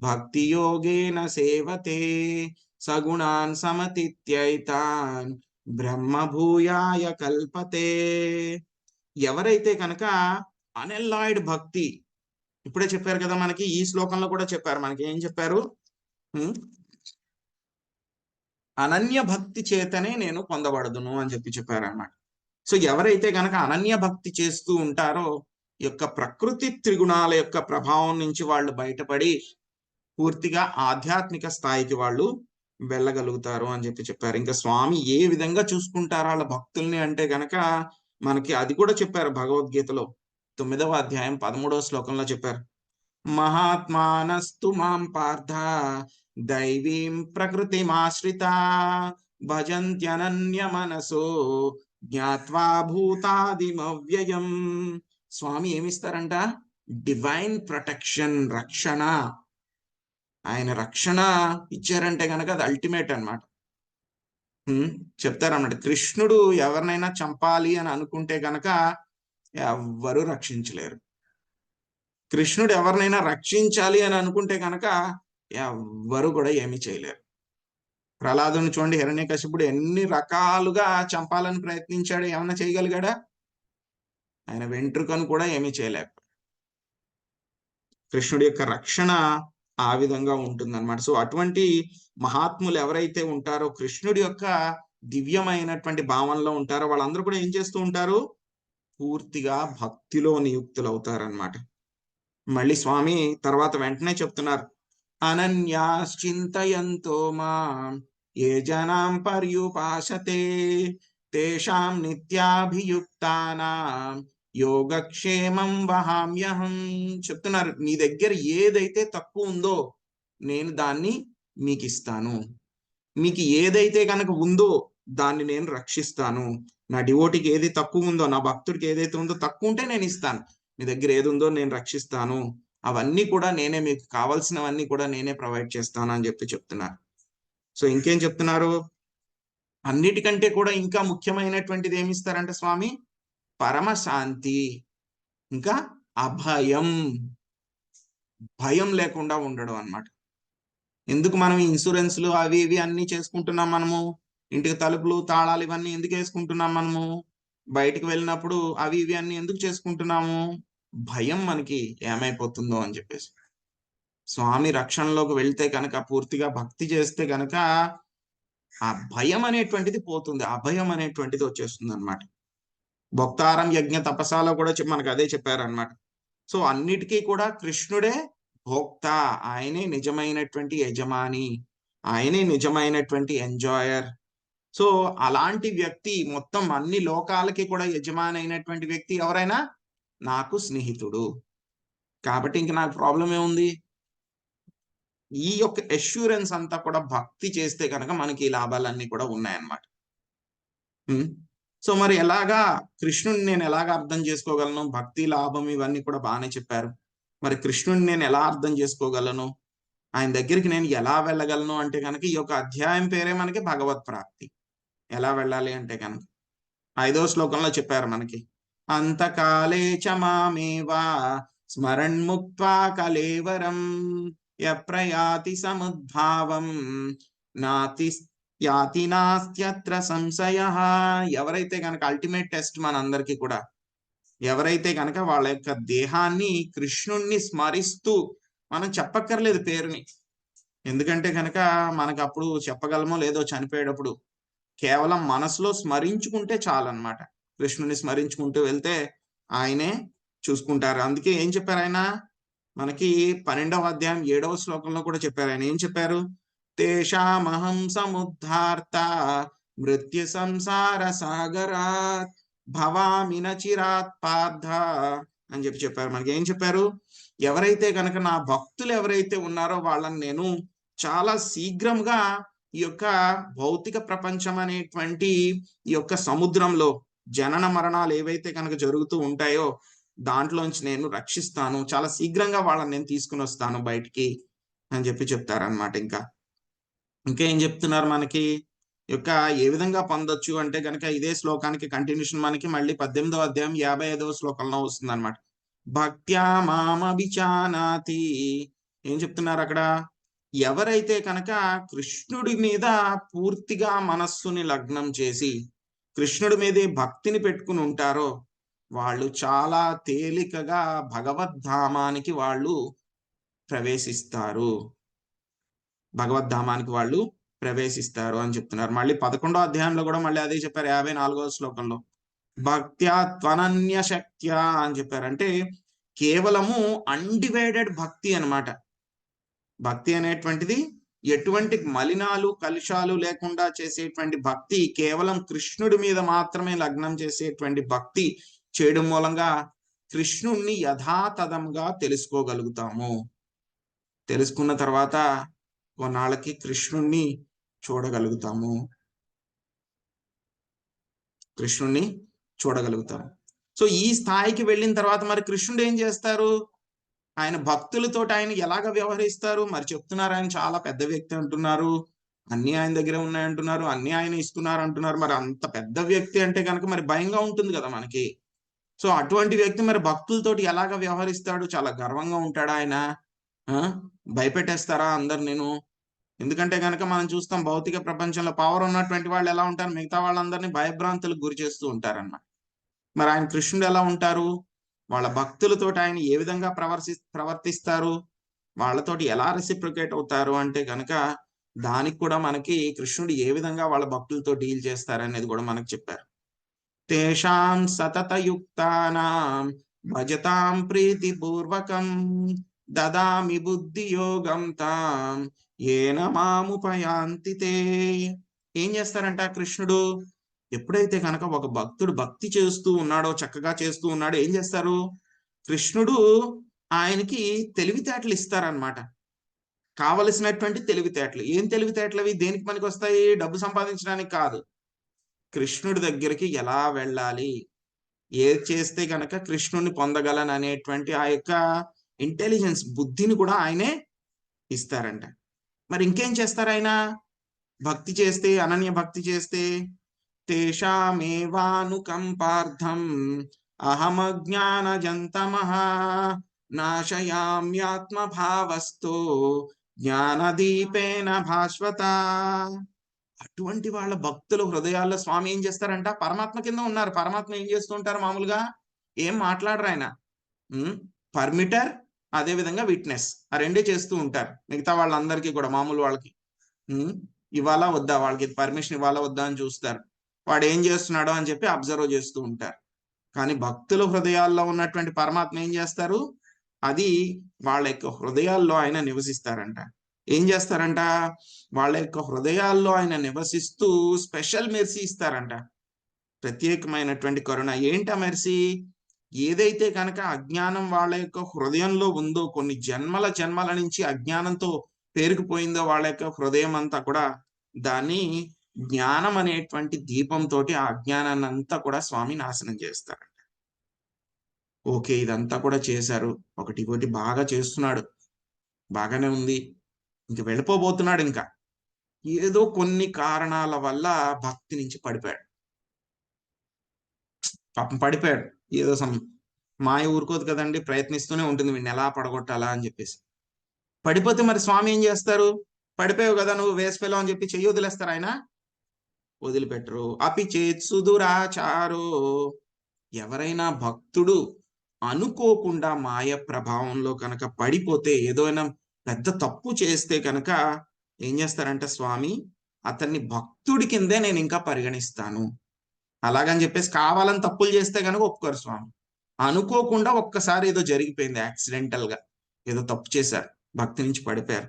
భక్తి యోగేన సేవతే సగుణాన్ సమతిత్యైతాన్ బ్రహ్మభూయాయ కల్పతే. ఎవరైతే కనుక అనెల్లాయిడ్ భక్తి, ఇప్పుడే చెప్పారు కదా మనకి, ఈ శ్లోకంలో కూడా చెప్పారు మనకి. ఏం చెప్పారు? అనన్య భక్తి చేతనే నేను పొందబడదును అని చెప్పారు అన్నమాట. సో ఎవరైతే గనక అనన్య భక్తి చేస్తూ ఉంటారో ఈ యొక్క ప్రకృతి త్రిగుణాల యొక్క ప్రభావం నుంచి వాళ్ళు బయటపడి పూర్తిగా ఆధ్యాత్మిక స్థాయికి వాళ్ళు వెళ్ళగలుగుతారు అని చెప్పారు. ఇంకా స్వామి ఏ విధంగా చూసుకుంటారు వాళ్ళ భక్తుల్ని అంటే గనక మనకి అది కూడా చెప్పారు భగవద్గీతలో 9వ అధ్యాయం 13వ శ్లోకంలో చెప్పారు. మహాత్మానస్తు మాం పార్థ దైవీం ప్రకృతిమాశ్రితా భజంత్యనన్య మనసో జ్ఞాత్వా భూతాదిమవ్యయం. స్వామి ఏమిస్తారంట? డివైన్ ప్రొటెక్షన్, రక్షణ. ఆయన రక్షణ ఇచ్చారంటే గనక అది అల్టిమేట్ అన్నమాట. చెప్తారన్నమాట. కృష్ణుడు ఎవరినైనా చంపాలి అని అనుకుంటే గనక ఎవ్వరూ రక్షించలేరు. కృష్ణుడు ఎవరినైనా రక్షించాలి అని అనుకుంటే కనుక ఎవ్వరు కూడా ఏమీ చేయలేరు. ప్రహ్లాదుని చూడండి, హిరణ్యకశిపుడు ఎన్ని రకాలుగా చంపాలని ప్రయత్నించాడు, ఏమన్నా చేయగలిగాడా? ఆయన వెంట్రుకను కూడా ఏమీ చేయలేక. కృష్ణుడి యొక్క రక్షణ ఆ విధంగా ఉంటుందన్నమాట. సో అటువంటి మహాత్ములు ఎవరైతే ఉంటారో, కృష్ణుడి యొక్క దివ్యమైనటువంటి భావనలో ఉంటారో, వాళ్ళందరూ కూడా ఏం చేస్తూ ఉంటారు? పూర్తిగా భక్తిలో నియుక్తులు అవుతారన్నమాట. మళ్ళీ స్వామి తర్వాత వెంటనే చెప్తున్నారు, అనన్యాశ్చింతయంతో మాం ఏ జనాం పర్యుపాసతే తేషాం నిత్యాభియుక్తానాం యోగక్షేమం వహామ్యహం. చెప్తున్నారు, మీ దగ్గర ఏదైతే తక్కువ ఉందో నేను దాన్ని మీకు ఇస్తాను. మీకు ఏదైతే కనుక ఉందో దాన్ని నేను రక్షిస్తాను. నా డివోటీకి ఏది తక్కువ ఉందో, నా భక్తుడికి ఏదైతే ఉందో తక్కువ ఉంటే నేను ఇస్తాను. మీ దగ్గర ఏది ఉందో నేను రక్షిస్తాను. అవన్నీ కూడా నేనే, మీకు కావాల్సినవన్నీ కూడా నేనే ప్రొవైడ్ చేస్తాను అని చెప్తున్నారు. సో ఇంకేం చెప్తున్నారు? అన్నిటికంటే కూడా ఇంకా ముఖ్యమైనటువంటిది ఏమిస్తారంటే స్వామి, పరమశాంతి, ఇంకా అభయం, భయం లేకుండా ఉండడం అన్నమాట. ఎందుకు మనం ఇన్సూరెన్స్లు అవి ఇవి అన్ని చేసుకుంటున్నాం? మనము ఇంటికి తలుపులు తాళాలు ఇవన్నీ ఎందుకు వేసుకుంటున్నాం? మనము బయటికి వెళ్ళినప్పుడు అవి ఇవి అన్ని ఎందుకు చేసుకుంటున్నాము? భయం మనకి ఏమైపోతుందో అని చెప్పేసి. స్వామి రక్షణలోకి వెళ్తే కనుక, పూర్తిగా భక్తి చేస్తే కనుక ఆ భయం అనేటువంటిది పోతుంది, అభయం అనేటువంటిది వచ్చేస్తుంది అనమాట. భక్తారం యజ్ఞ తపస్సాలో కూడా మనకు అదే చెప్పారనమాట. సో అన్నిటికీ కూడా కృష్ణుడే భోక్త, ఆయనే నిజమైనటువంటి యజమాని, ఆయనే నిజమైనటువంటి ఎంజాయర్. సో అలాంటి వ్యక్తి, మొత్తం అన్ని లోకాలకి కూడా యజమాని అయినటువంటి వ్యక్తి ఎవరైనా నాకు స్నేహితుడు. కాబట్టి ఇంక నాకు ప్రాబ్లం ఏముంది? ఈ యొక్క అష్యూరెన్స్ అంతా కూడా భక్తి చేస్తే కనుక మనకి ఈ లాభాలన్నీ కూడా ఉన్నాయన్నమాట. సో మరి ఎలాగా కృష్ణుని నేను ఎలాగ అర్థం చేసుకోగలను? భక్తి లాభం ఇవన్నీ కూడా బాగానే చెప్పారు. మరి కృష్ణుని నేను ఎలా అర్థం చేసుకోగలను? ఆయన దగ్గరికి నేను ఎలా వెళ్ళగలను అంటే కనుక ఈ యొక్క అధ్యాయం పేరే మనకి భగవత్ ప్రాప్తి. ఎలా వెళ్ళాలి అంటే కనుక 5వ శ్లోకంలో చెప్పారు మనకి, అంతకాలే చ మామేవా స్మరణ్ముక్త్వా కలేవరం యప్రయాతి సముద్భావం నాతి యాతి నాస్త్యత్ర సంశయః. ఎవరైతే కనుక అల్టిమేట్ టెస్ట్ మనందరికీ కూడా, ఎవరైతే కనుక వాళ్ళ యొక్క దేహాన్ని కృష్ణుణ్ణి స్మరిస్తూ, మనం చెప్పక్కర్లేదు పేరుని, ఎందుకంటే కనుక మనకు అప్పుడు చెప్పగలమో లేదో చనిపోయేటప్పుడు, కేవలం మనసులో స్మరించుకుంటే చాలన్నమాట. కృష్ణుని స్మరించుకుంటూ వెళ్తే ఆయనే చూసుకుంటారు. అందుకే ఏం చెప్పారు ఆయన మనకి 12వ అధ్యాయం 7వ శ్లోకంలో కూడా చెప్పారు. ఆయన ఏం చెప్పారు? తేషామహం సముద్ధార్త మృత్యు సంసార సాగరాత్ భవామి న చిరాత్ పార్థ అని చెప్పారు. మనకి ఏం చెప్పారు? ఎవరైతే కనుక నా భక్తులు ఎవరైతే ఉన్నారో వాళ్ళని నేను చాలా శీఘ్రంగా ఈ యొక్క భౌతిక ప్రపంచం అనేటువంటి ఈ యొక్క సముద్రంలో జనన మరణాలు ఏవైతే కనుక జరుగుతూ ఉంటాయో దాంట్లోంచి నేను రక్షిస్తాను. చాలా శీఘ్రంగా వాళ్ళని నేను తీసుకుని వస్తాను బయటికి అని చెప్పి చెప్తారనమాట. ఇంకేం చెప్తున్నారు మనకి యొక్క ఏ విధంగా పొందొచ్చు అంటే కనుక ఇదే శ్లోకానికి కంటిన్యూషన్ మనకి మళ్ళీ 18వ అధ్యాయం 55వ శ్లోకంలో వస్తుంది అనమాట. భక్త్యా మామభిజానాతి. ఏం చెప్తున్నారు అక్కడ? ఎవరైతే కనుక కృష్ణుడి మీద పూర్తిగా మనస్సుని లగ్నం చేసి కృష్ణుడి మీదే భక్తిని పెట్టుకుని ఉంటారో వాళ్ళు చాలా తేలికగా భగవద్ధామానికి వాళ్ళు ప్రవేశిస్తారు. భగవద్ధామానికి వాళ్ళు ప్రవేశిస్తారు అని చెప్తున్నారు. మళ్ళీ 11వ అధ్యాయంలో కూడా మళ్ళీ అదే చెప్పారు 54వ శ్లోకంలో. భక్త్యా త్వనన్య శక్త్యా అని చెప్పారు. అంటే కేవలము అన్డివైడెడ్ భక్తి అన్నమాట. భక్తి అనేటువంటిది ఎటువంటి మలినాలు కలుషాలు లేకుండా చేసేటువంటి భక్తి, కేవలం కృష్ణుడి మీద మాత్రమే లగ్నం చేసేటువంటి భక్తి చేయడం మూలంగా కృష్ణుణ్ణి యథాతథంగా తెలుసుకోగలుగుతాము. తెలుసుకున్న తర్వాత కొన్నాళ్ళకి కృష్ణుణ్ణి చూడగలుగుతాము. సో ఈ స్థాయికి వెళ్ళిన తర్వాత మరి కృష్ణుడు ఏం చేస్తారు? ఆయన భక్తులతో ఆయన ఎలాగ వ్యవహరిస్తారు? మరి చెప్తున్నారు ఆయన చాలా పెద్ద వ్యక్తి అంటున్నారు, అన్ని ఆయన దగ్గర ఉన్నాయంటున్నారు, అన్ని ఆయన ఇస్తున్నారు అంటున్నారు. మరి అంత పెద్ద వ్యక్తి అంటే కనుక మరి భయంగా ఉంటుంది కదా మనకి. సో అటువంటి వ్యక్తి మరి భక్తులతోటి ఎలాగ వ్యవహరిస్తాడు? చాలా గర్వంగా ఉంటాడా ఆయన? భయపెట్టేస్తారా అందరు? నేను ఎందుకంటే కనుక మనం చూస్తాం భౌతిక ప్రపంచంలో పవర్ ఉన్నటువంటి వాళ్ళు ఎలా ఉంటారు, మిగతా వాళ్ళందరినీ భయభ్రాంతులకు గురి చేస్తూ ఉంటారన్నమాట. మరి ఆయన కృష్ణుడు ఎలా ఉంటారు? వాళ్ళ భక్తులతో ఆయన ఏ విధంగా ప్రవర్తిస్తారు, వాళ్ళతోటి ఎలా రెసిప్రికేట్ అవుతారు అంటే కనుక దానికి కూడా మనకి కృష్ణుడు ఏ విధంగా వాళ్ళ భక్తులతో డీల్ చేస్తారనేది కూడా మనకు చెప్పారు. తేషాం సతతయుక్తానాం భజతాం ప్రీతిపూర్వకం దదామి బుద్ధియోగం తాం ఏన మాముపయాంతి తే. ఏం చేస్తారంట కృష్ణుడు? ఎప్పుడైతే కనుక ఒక భక్తుడు భక్తి చేస్తూ ఉన్నాడో, చక్కగా చేస్తూ ఉన్నాడో, ఏం చేస్తారు? కృష్ణుడు ఆయనకి తెలివితేటలు ఇస్తారనమాట. కావలసినటువంటి తెలివితేటలు. ఏం తెలివితేటలు అవి? దేనికి మనకి వస్తాయి? డబ్బు సంపాదించడానికి కాదు. కృష్ణుడి దగ్గరికి ఎలా వెళ్ళాలి, ఏది చేస్తే కనుక కృష్ణుడిని పొందగలను అనేటువంటి ఆ యొక్క ఇంటెలిజెన్స్, బుద్ధిని కూడా ఆయనే ఇస్తారంట. మరి ఇంకేం చేస్తారు ఆయన? భక్తి చేస్తే, అనన్య భక్తి చేస్తే తేషామేవానుకంపార్థం అహమజ్ఞానజంతమః నాశయామ్యాత్మభావస్థో జ్ఞానదీపేన భాస్వత. అటువంటి వాళ్ళ భక్తుల హృదయాల్లో స్వామి ఏం చేస్తారంట? పరమాత్మ కింద ఉన్నారు. పరమాత్మ ఏం చేస్తూ ఉంటారు? మామూలుగా ఏం మాట్లాడరు ఆయన. పర్మిటర్, అదే విధంగా విట్నెస్, ఆ రెండే చేస్తూ ఉంటారు. మిగతా వాళ్ళందరికీ కూడా మామూలు వాళ్ళకి ఇవ్వాలా వద్దా, వాళ్ళకి పర్మిషన్ ఇవ్వాలా వద్దా అని చూస్తారు. వాడు ఏం చేస్తున్నాడో అని చెప్పి అబ్జర్వ్ చేస్తూ ఉంటారు. కానీ భక్తుల హృదయాల్లో ఉన్నటువంటి పరమాత్మ ఏం చేస్తారు? అది వాళ్ళ యొక్క హృదయాల్లో ఆయన నివసిస్తారంట. ఏం చేస్తారంట? వాళ్ళ యొక్క హృదయాల్లో ఆయన నివసిస్తూ స్పెషల్ మెర్సీ ఇస్తారంట. ప్రత్యేకమైనటువంటి కరుణ. ఏంటి ఆ మెర్సీ? ఏదైతే కనుక అజ్ఞానం వాళ్ళ యొక్క హృదయంలో ఉందో, కొన్ని జన్మల నుంచి అజ్ఞానంతో పేరుకుపోయిందో వాళ్ళ యొక్క హృదయం అంతా కూడా, దాన్ని జ్ఞానం అనేటువంటి దీపంతో ఆ అజ్ఞానాన్ని అంతా కూడా స్వామి నాశనం చేస్తారంట. ఓకే, ఇదంతా కూడా చేశారు, ఒకటి బాగా చేస్తున్నాడు, బాగానే ఉంది, ఇంక వెళ్ళిపోబోతున్నాడు. ఇంకా ఏదో కొన్ని కారణాల వల్ల భక్తి నుంచి పడిపోయాడు. పాపం పడిపోయాడు. ఏదో మాయ ఊరుకోదు కదండి, ప్రయత్నిస్తూనే ఉంటుంది వీడిని ఎలా పడగొట్టాలా అని చెప్పేసి. పడిపోతే మరి స్వామి ఏం చేస్తారు? పడిపోయావు కదా నువ్వు, వేసిపోయావు అని చెప్పి చెయ్యి వదిలేస్తారు ఆయన? వదిలిపెట్టరు. అపి చేత్సు దురాచారో. ఎవరైనా భక్తుడు అనుకోకుండా మాయ ప్రభావంలో కనుక పడిపోతే, ఏదైనా పెద్ద తప్పు చేస్తే కనుక ఏం చేస్తారంటే స్వామి, అతన్ని భక్తుడి కిందే నేను ఇంకా పరిగణిస్తాను. అలాగని చెప్పేసి కావాలని తప్పులు చేస్తే కనుక ఒప్పుకోరు స్వామి. అనుకోకుండా ఒక్కసారి ఏదో జరిగిపోయింది, యాక్సిడెంటల్ గా ఏదో తప్పు చేశారు, భక్తి నుంచి పడిపోయారు,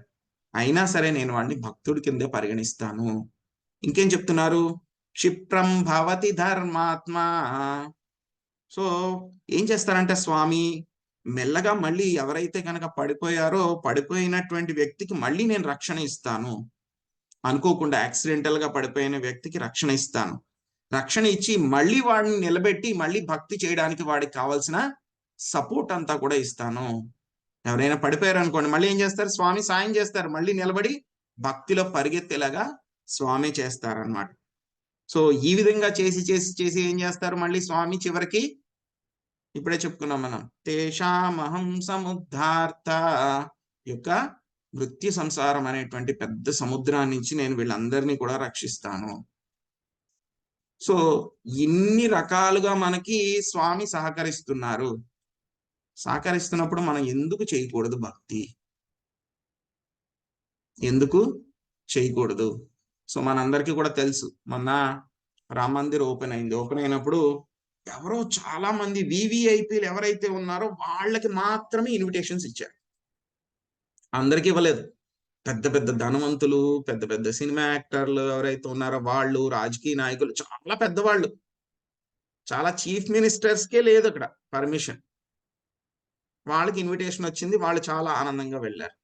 అయినా సరే నేను వాడిని భక్తుడి కిందే పరిగణిస్తాను. ఇంకేం చెప్తున్నారు? క్షిప్రం భవతి ధర్మాత్మ. సో ఏం చేస్తారంటే స్వామి, మెల్లగా మళ్ళీ ఎవరైతే కనుక పడిపోయారో, పడిపోయినటువంటి వ్యక్తికి మళ్ళీ నేను రక్షణ ఇస్తాను. అనుకోకుండా యాక్సిడెంటల్ గా పడిపోయిన వ్యక్తికి రక్షణ ఇస్తాను. రక్షణ ఇచ్చి మళ్ళీ వాడిని నిలబెట్టి మళ్ళీ భక్తి చేయడానికి వాడికి కావాల్సిన సపోర్ట్ అంతా కూడా ఇస్తాను. ఎవరైనా పడిపోయారు అనుకోండి, మళ్ళీ ఏం చేస్తారు? స్వామి సాయం చేస్తారు, మళ్ళీ నిలబడి భక్తిలో పరిగెత్తేలాగా స్వామి చేస్తారనమాట. సో ఈ విధంగా చేసి చేసి చేసి ఏం చేస్తారు? మళ్ళీ స్వామి చివరికి ఇప్పుడే చెప్పుకున్నాం మనం, తేషామహం సముద్ధార్త యొక్క మృత్యు సంసారం అనేటువంటి పెద్ద సముద్రాన్ని నుంచి నేను వీళ్ళందరినీ కూడా రక్షిస్తాను. సో ఇన్ని రకాలుగా మనకి స్వామి సహకరిస్తున్నారు. సహకరిస్తున్నప్పుడు మనం ఎందుకు చేయకూడదు భక్తి? ఎందుకు చేయకూడదు? సో మనందరికీ కూడా తెలుసు, మొన్న రామ మందిర్ ఓపెన్ అయింది. ఓపెన్ అయినప్పుడు ఎవరో చాలా మంది వివిఐపీలు ఎవరైతే ఉన్నారో వాళ్ళకి మాత్రమే ఇన్విటేషన్స్ ఇచ్చారు, అందరికీ ఇవ్వలేదు. పెద్ద పెద్ద ధనవంతులు, పెద్ద పెద్ద సినిమా యాక్టర్లు ఎవరైతే ఉన్నారో వాళ్ళు, రాజకీయ నాయకులు, చాలా పెద్దవాళ్ళు, చాలా చీఫ్ మినిస్టర్స్కే లేదు అక్కడ పర్మిషన్. వాళ్ళకి ఇన్విటేషన్ వచ్చింది, వాళ్ళు చాలా ఆనందంగా వెళ్ళారు.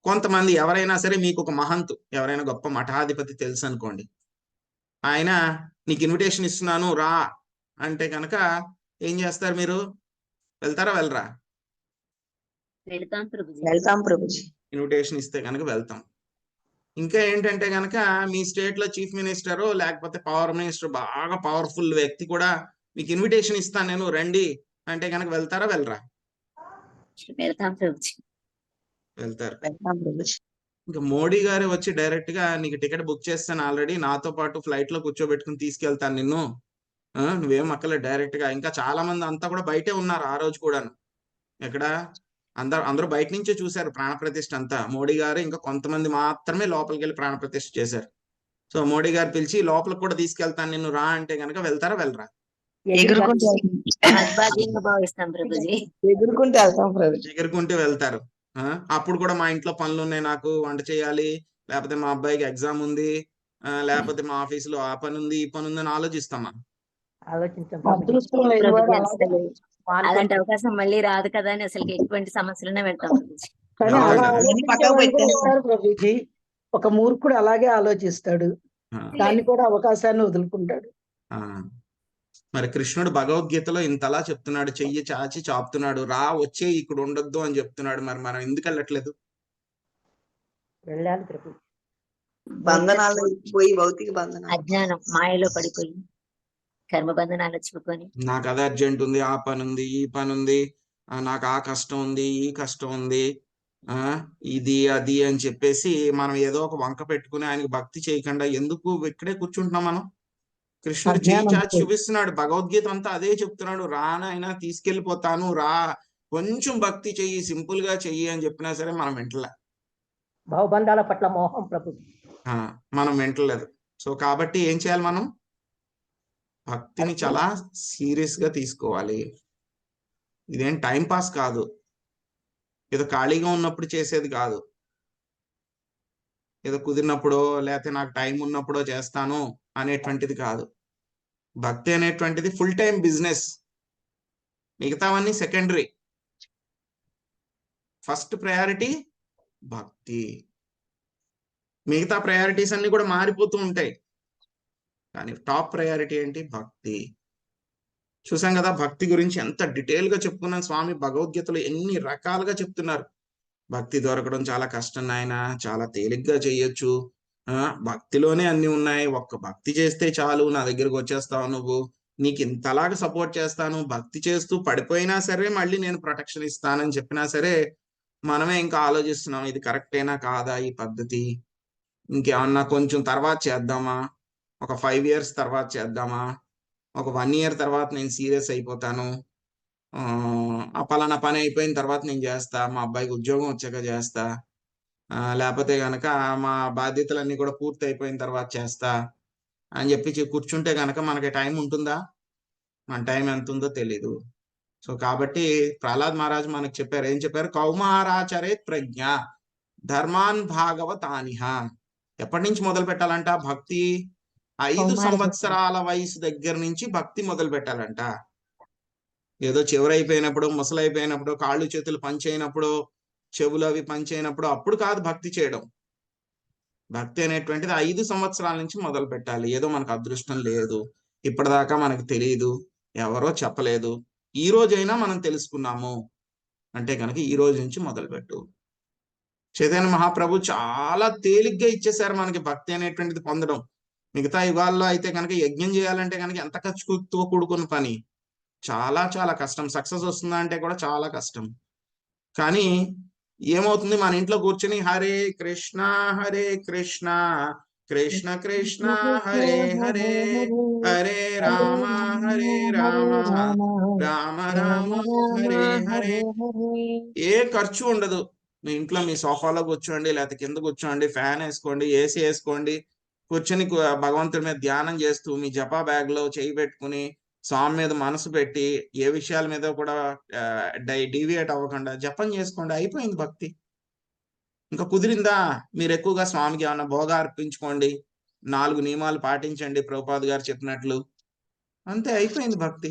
కొంతమంది ఎవరైనా సరే, మీకు ఒక మహంతు, ఎవరైనా గొప్ప మఠాధిపతి తెలుసు అనుకోండి, ఆయన నీకు ఇన్విటేషన్ ఇస్తున్నాను రా అంటే కనుక ఏం చేస్తారు? మీరు వెళ్తారా వెళ్ళరా? వెళ్తాం ప్రభుజీ. ఇన్విటేషన్ ఇస్తే కనుక వెళ్తాం. ఇంకా ఏంటంటే కనుక మీ స్టేట్ లో చీఫ్ మినిస్టర్ లేకపోతే పవర్ మినిస్టర్, బాగా పవర్ఫుల్ వ్యక్తి కూడా మీకు ఇన్విటేషన్ ఇస్తాను నేను రండి అంటే కనుక వెళ్తారా వెళ్ళరా? వెళ్తారు. ఇంకా మోడీ గారు వచ్చి డైరెక్ట్ గా నీకు టికెట్ బుక్ చేస్తాను ఆల్రెడీ, నాతో పాటు ఫ్లైట్ లో కూర్చోబెట్టుకుని తీసుకెళ్తాను నిన్ను, నువ్వేం అక్కర్లేదు, డైరెక్ట్ గా. ఇంకా చాలా మంది అంతా కూడా బయటే ఉన్నారు ఆ రోజు కూడాను. ఎక్కడ అందరూ బయట నుంచే చూశారు ప్రాణప్రతిష్ఠ అంతా. మోడీ గారు ఇంకా కొంతమంది మాత్రమే లోపలికి వెళ్ళి ప్రాణప్రతిష్ఠ చేశారు. సో మోడీ గారు పిలిచి లోపలికి కూడా తీసుకెళ్తాను నిన్ను రా అంటే కనుక వెళ్తారా వెళ్ళరా? ఎగురుకుంటూ వెళ్తారు. అప్పుడు కూడా మా ఇంట్లో పనులు ఉన్నాయి, నాకు వంట చేయాలి, లేకపోతే మా అబ్బాయికి ఎగ్జామ్ ఉంది, లేకపోతే మా ఆఫీసులో ఆ పని ఉంది ఈ పని ఉంది అని ఆలోచిస్తామా? అలాంటి అవకాశం మళ్ళీ రాదు కదా అని అసలు ఎటువంటి సమస్యలనే వెళ్తాం. ప్రభుజీ ఒక మూర్ఖుడు అలాగే ఆలోచిస్తాడు, దాన్ని కూడా అవకాశాన్ని వదులుకుంటాడు. మరి కృష్ణుడు భగవద్గీతలో ఇంతలా చెప్తున్నాడు, చెయ్యి చాచి చాపుతున్నాడు, రా వచ్చే ఇక్కడ ఉండొద్దు అని చెప్తున్నాడు. మరి మనం ఎందుకు వెళ్ళట్లేదు? వెళ్ళాలి ప్రభు. బంధనాలు పోయి, భౌతిక బంధనాలు, అజ్ఞానం మాయలో పడిపోయి కర్మ బంధనాలు చిక్కుకొని, నాకు అది అర్జెంట్ ఉంది, ఆ పని ఉంది, ఈ పని ఉంది, నాకు ఆ కష్టం ఉంది, ఈ కష్టం ఉంది, ఇది అది అని చెప్పేసి మనం ఏదో ఒక వంక పెట్టుకుని ఆయనకు భక్తి చేయకుండా ఎందుకు ఇక్కడే కూర్చుంటున్నాం మనం? కృష్ణుడు చేయి చాచి చూపిస్తున్నాడు, భగవద్గీత అంతా అదే చెప్తున్నాడు, రానైనా తీసుకెళ్లిపోతాను రా, కొంచెం భక్తి చెయ్యి, సింపుల్ గా చెయ్యి అని చెప్పినా సరే మనం వింటలే. భావబంధాల పట్ల మోహం ప్రభు, మనం వింటలేదు. సో కాబట్టి ఏం చేయాలి? మనం భక్తిని చాలా సీరియస్ గా తీసుకోవాలి. ఇదేం టైం పాస్ కాదు, ఏదో ఖాళీగా ఉన్నప్పుడు చేసేది కాదు, ఏదో కుదిరినప్పుడో లేకపోతే నాకు టైం ఉన్నప్పుడో చేస్తాను అనేటువంటిది కాదు. భక్తి అనేటువంటిది ఫుల్ టైం బిజినెస్, మిగతావన్నీ సెకండరీ. ఫస్ట్ ప్రయారిటీ భక్తి, మిగతా ప్రయారిటీస్ అన్ని కూడా మారిపోతూ ఉంటాయి, కానీ టాప్ ప్రయారిటీ ఏంటి? భక్తి. చూసాం కదా భక్తి గురించి ఎంత డీటెయిల్ గా చెప్పుకున్నాం. స్వామి భగవద్గీతలో ఎన్ని రకాలుగా చెప్తున్నారు. భక్తి దొరకడం చాలా కష్టం నాయన, చాలా తేలిగ్గా చేయొచ్చు, భక్తిలోనే అన్ని ఉన్నాయి, ఒక్క భక్తి చేస్తే చాలు నా దగ్గరకు వచ్చేస్తావు నువ్వు, నీకు ఇంతలాగా సపోర్ట్ చేస్తాను, భక్తి చేస్తూ పడిపోయినా సరే మళ్ళీ నేను ప్రొటెక్షన్ ఇస్తానని చెప్పినా సరే మనమే ఇంకా ఆలోచిస్తున్నాం, ఇది కరెక్టేనా కాదా ఈ పద్ధతి, ఇంకేమన్నా కొంచెం తర్వాత చేద్దామా, ఒక 5 years తర్వాత చేద్దామా, ఒక 1 year తర్వాత నేను సీరియస్ అయిపోతాను, ఆ పలానా పని అయిపోయిన తర్వాత నేను చేస్తా, మా అబ్బాయికి ఉద్యోగం వచ్చాక చేస్తా, లేకపోతే గనక మా బాధ్యతలన్నీ కూడా పూర్తి అయిపోయిన తర్వాత చేస్తా అని చెప్పి కూర్చుంటే గనక మనకి టైం ఉంటుందా? మన టైం ఎంత ఉందో తెలీదు. సో కాబట్టి ప్రహ్లాద్ మహారాజ్ మనకు చెప్పారు, ఏం చెప్పారు? కౌమారాచరేత్ ప్రజ్ఞ ధర్మాన్ భాగవతానిహ. ఎప్పటి నుంచి మొదలు పెట్టాలంట భక్తి? 5 సంవత్సరాల వయసు దగ్గర నుంచి భక్తి మొదలు పెట్టాలంట. ఏదో చివరైపోయినప్పుడు, ముసలైపోయినప్పుడు, కాళ్ళు చేతులు పనిచేయనప్పుడు, చెవులు అవి పనిచేయనప్పుడు అప్పుడు కాదు భక్తి చేయడం. భక్తి అనేటువంటిది 5 సంవత్సరాల నుంచి మొదలు పెట్టాలి. ఏదో మనకు అదృష్టం లేదు, ఇప్పటిదాకా మనకు తెలియదు, ఎవరో చెప్పలేదు, ఈ రోజైనా మనం తెలుసుకున్నాము, అంటే కనుక ఈ రోజు నుంచి మొదలుపెట్టు. చైతన్య మహాప్రభు చాలా తేలిగ్గా ఇచ్చేసారు మనకి భక్తి అనేటువంటిది పొందడం. మిగతా యుగాల్లో అయితే కనుక యజ్ఞం చేయాలంటే కనుక ఎంత ఖర్చుతో కూడుకున్న పని, చాలా చాలా కష్టం. సక్సెస్ వస్తుందా అంటే కూడా చాలా కష్టం. కానీ ఏమవుతుంది, మన ఇంట్లో కూర్చొని హరే కృష్ణ కృష్ణ కృష్ణ హరే హరే, హరే రామ రామ రామ హరే హరే. ఏ ఖర్చు ఉండదు. మీ ఇంట్లో మీ సోఫాలో కూర్చోండి, లేకపోతే కింద కూర్చోండి, ఫ్యాన్ వేసుకోండి, ఏసీ వేసుకోండి, కూర్చొని భగవంతుడి మీద ధ్యానం చేస్తూ మీ జపా బ్యాగ్ లో చేయి పెట్టుకుని స్వామి మీద మనసు పెట్టి ఏ విషయాల మీద కూడా డీవియేట్ అవ్వకుండా జపం చేసుకోండి. అయిపోయింది భక్తి. ఇంకా కుదిరిందా, మీరు ఎక్కువగా స్వామికి ఏమన్నా భోగా అర్పించుకోండి, 4 నియమాలు పాటించండి ప్రభుపాద్ గారు చెప్పినట్లు, అంతే అయిపోయింది భక్తి.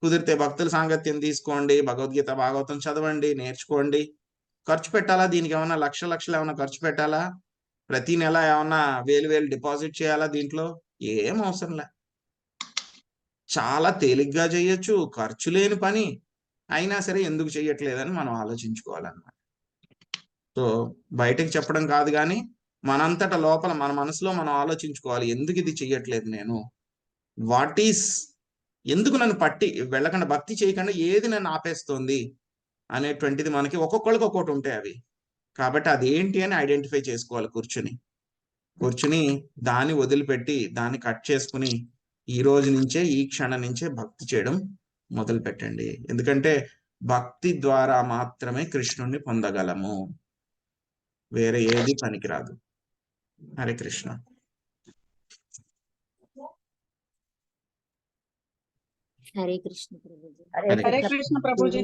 కుదిరితే భక్తుల సాంగత్యం తీసుకోండి, భగవద్గీత భాగవతం చదవండి, నేర్చుకోండి. ఖర్చు పెట్టాలా దీనికి? ఏమన్నా లక్షలు ఏమన్నా ఖర్చు పెట్టాలా? ప్రతి నెల ఏమన్నా వేలు డిపాజిట్ చేయాలా దీంట్లో? ఏం అవసరం లే. చాలా తేలిగ్గా చేయొచ్చు, ఖర్చు లేని పని. అయినా సరే ఎందుకు చెయ్యట్లేదని మనం ఆలోచించుకోవాలన్నమాట. సో బయటకు చెప్పడం కాదు, కానీ మనంతట లోపల మన మనసులో మనం ఆలోచించుకోవాలి, ఎందుకు ఇది చెయ్యట్లేదు నేను, వాట్ ఈస్, ఎందుకు నన్ను పట్టి వెళ్ళకుండా భక్తి చేయకుండా ఏది నన్ను ఆపేస్తోంది అనేటువంటిది మనకి ఒక్కొక్కరికి ఒక్కొక్కటి ఉంటాయి అవి. కాబట్టి అదేంటి అని ఐడెంటిఫై చేసుకోవాలి. కూర్చుని దాన్ని వదిలిపెట్టి దాన్ని కట్ చేసుకుని ఈ రోజు నుంచే, ఈ క్షణం నుంచే భక్తి చేయడం మొదలు పెట్టండి. ఎందుకంటే భక్తి ద్వారా మాత్రమే కృష్ణుణ్ణి పొందగలము, వేరే ఏది పనికిరాదు. హరే కృష్ణ. హరే కృష్ణ ప్రభుజీ. హరే కృష్ణ ప్రభుజీ.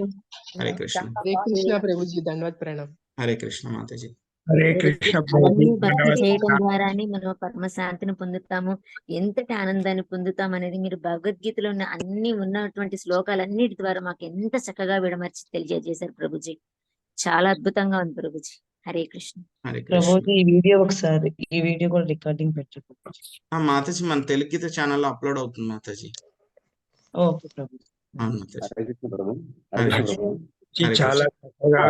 హరే కృష్ణ. హరే కృష్ణ ప్రభుజీ. ధన్యవాద ప్రణాం. హరే కృష్ణ మాతాజీ. హరే కృష్ణ అవన్నీ భక్తి ప్రభుజీ. చేయడం ద్వారానే మనం పరమశాంతిని పొందుతాము, ఎంతటి ఆనందాన్ని పొందుతాం అనేది మీరు భగవద్గీతలో ఉన్న ఉన్నటువంటి శ్లోకాలన్నిటి ద్వారా మాకు ఎంత చక్కగా విడమర్చి తెలియజేశారు ప్రభుజీ. చాలా అద్భుతంగా ఉంది ప్రభుజీ. హరే కృష్ణ. హరే కృష్ణ. ప్రభుజీ ఈ వీడియో ఒకసారి ఈ వీడియో కూడా రికార్డింగ్ పెట్టండి. మాతాజీ మన తెలుగు గీత ఛానల్లో అప్లోడ్ అవుతుంది మాతాజీ. ఓకే ప్రభుజీ. అవును మాతాజీ. హరే కృష్ణ ప్రభు. హరే హరే కృష్ణ. కృష్ణ. హరే చాలా కృష్ణ. చక్కగా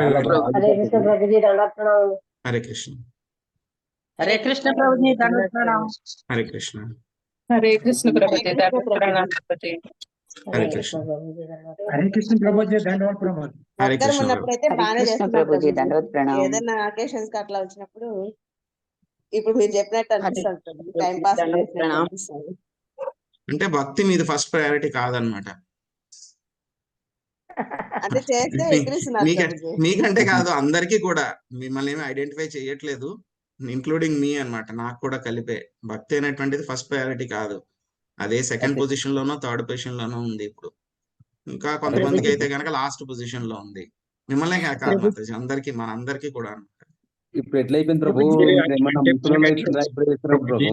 హరే కృష్ణ. హరే కృష్ణ ప్రభుజీ. ధన్యవాద ప్రణాం. హరే కృష్ణ. హరే కృష్ణ ప్రభుజీ. ధన్యవాద ప్రణాం ప్రభుజీ. హరే కృష్ణ. హరే కృష్ణ ప్రభుజీ. ధన్యవాద ప్రభుజీ. హరే అందరం కృష్ణ. ఉన్నప్పుడైతే బాగానే కృష్ణ చేస్తున్నాం ప్రభుజీ. ప్రభుజీ. దండవత్ ప్రణామం. ఏదైనా అకేషన్స్ కి అట్లా వచ్చినప్పుడు ఇప్పుడు మీరు చెప్పినట్టు అనిపిస్తుంది ప్రభుజీ. టైం పాస్ దండవత్ ప్రణామం. అనిపిస్తుంది. అంటే భక్తి మీది ఫస్ట్ ప్రయారిటీ కాదనమాట. అంటే చేస్తే ఎక్కిరిస్తున్నారు ప్రభుజీ. మీకంటే కాదు, అందరికీ కూడా. మిమ్మల్ని ఏమి ఐడెంటిఫై చేయట్లేదు, ఇంక్లూడింగ్ మీ అన్నమాట, నాకు కూడా కలిపే. భక్తి అనేటువంటిది ఫస్ట్ ప్రయారిటీ కాదు, అదే సెకండ్ పొజిషన్ లోనో థర్డ్ పొజిషన్ లోనో ఉంది ఇప్పుడు. ఇంకా కొంతమందికి అయితే కనుక లాస్ట్ పొజిషన్ లో ఉంది. మిమ్మల్ని కాదు మాతాజీ, అందరికీ కూడా అన్నమాట. ఇప్పుడు ఎట్లయిపోయింది ప్రభు, ఏమన్నా ముసలోళ్ళు అయిపోయిందా? ఇప్పుడు చేస్తున్నారు ప్రభు.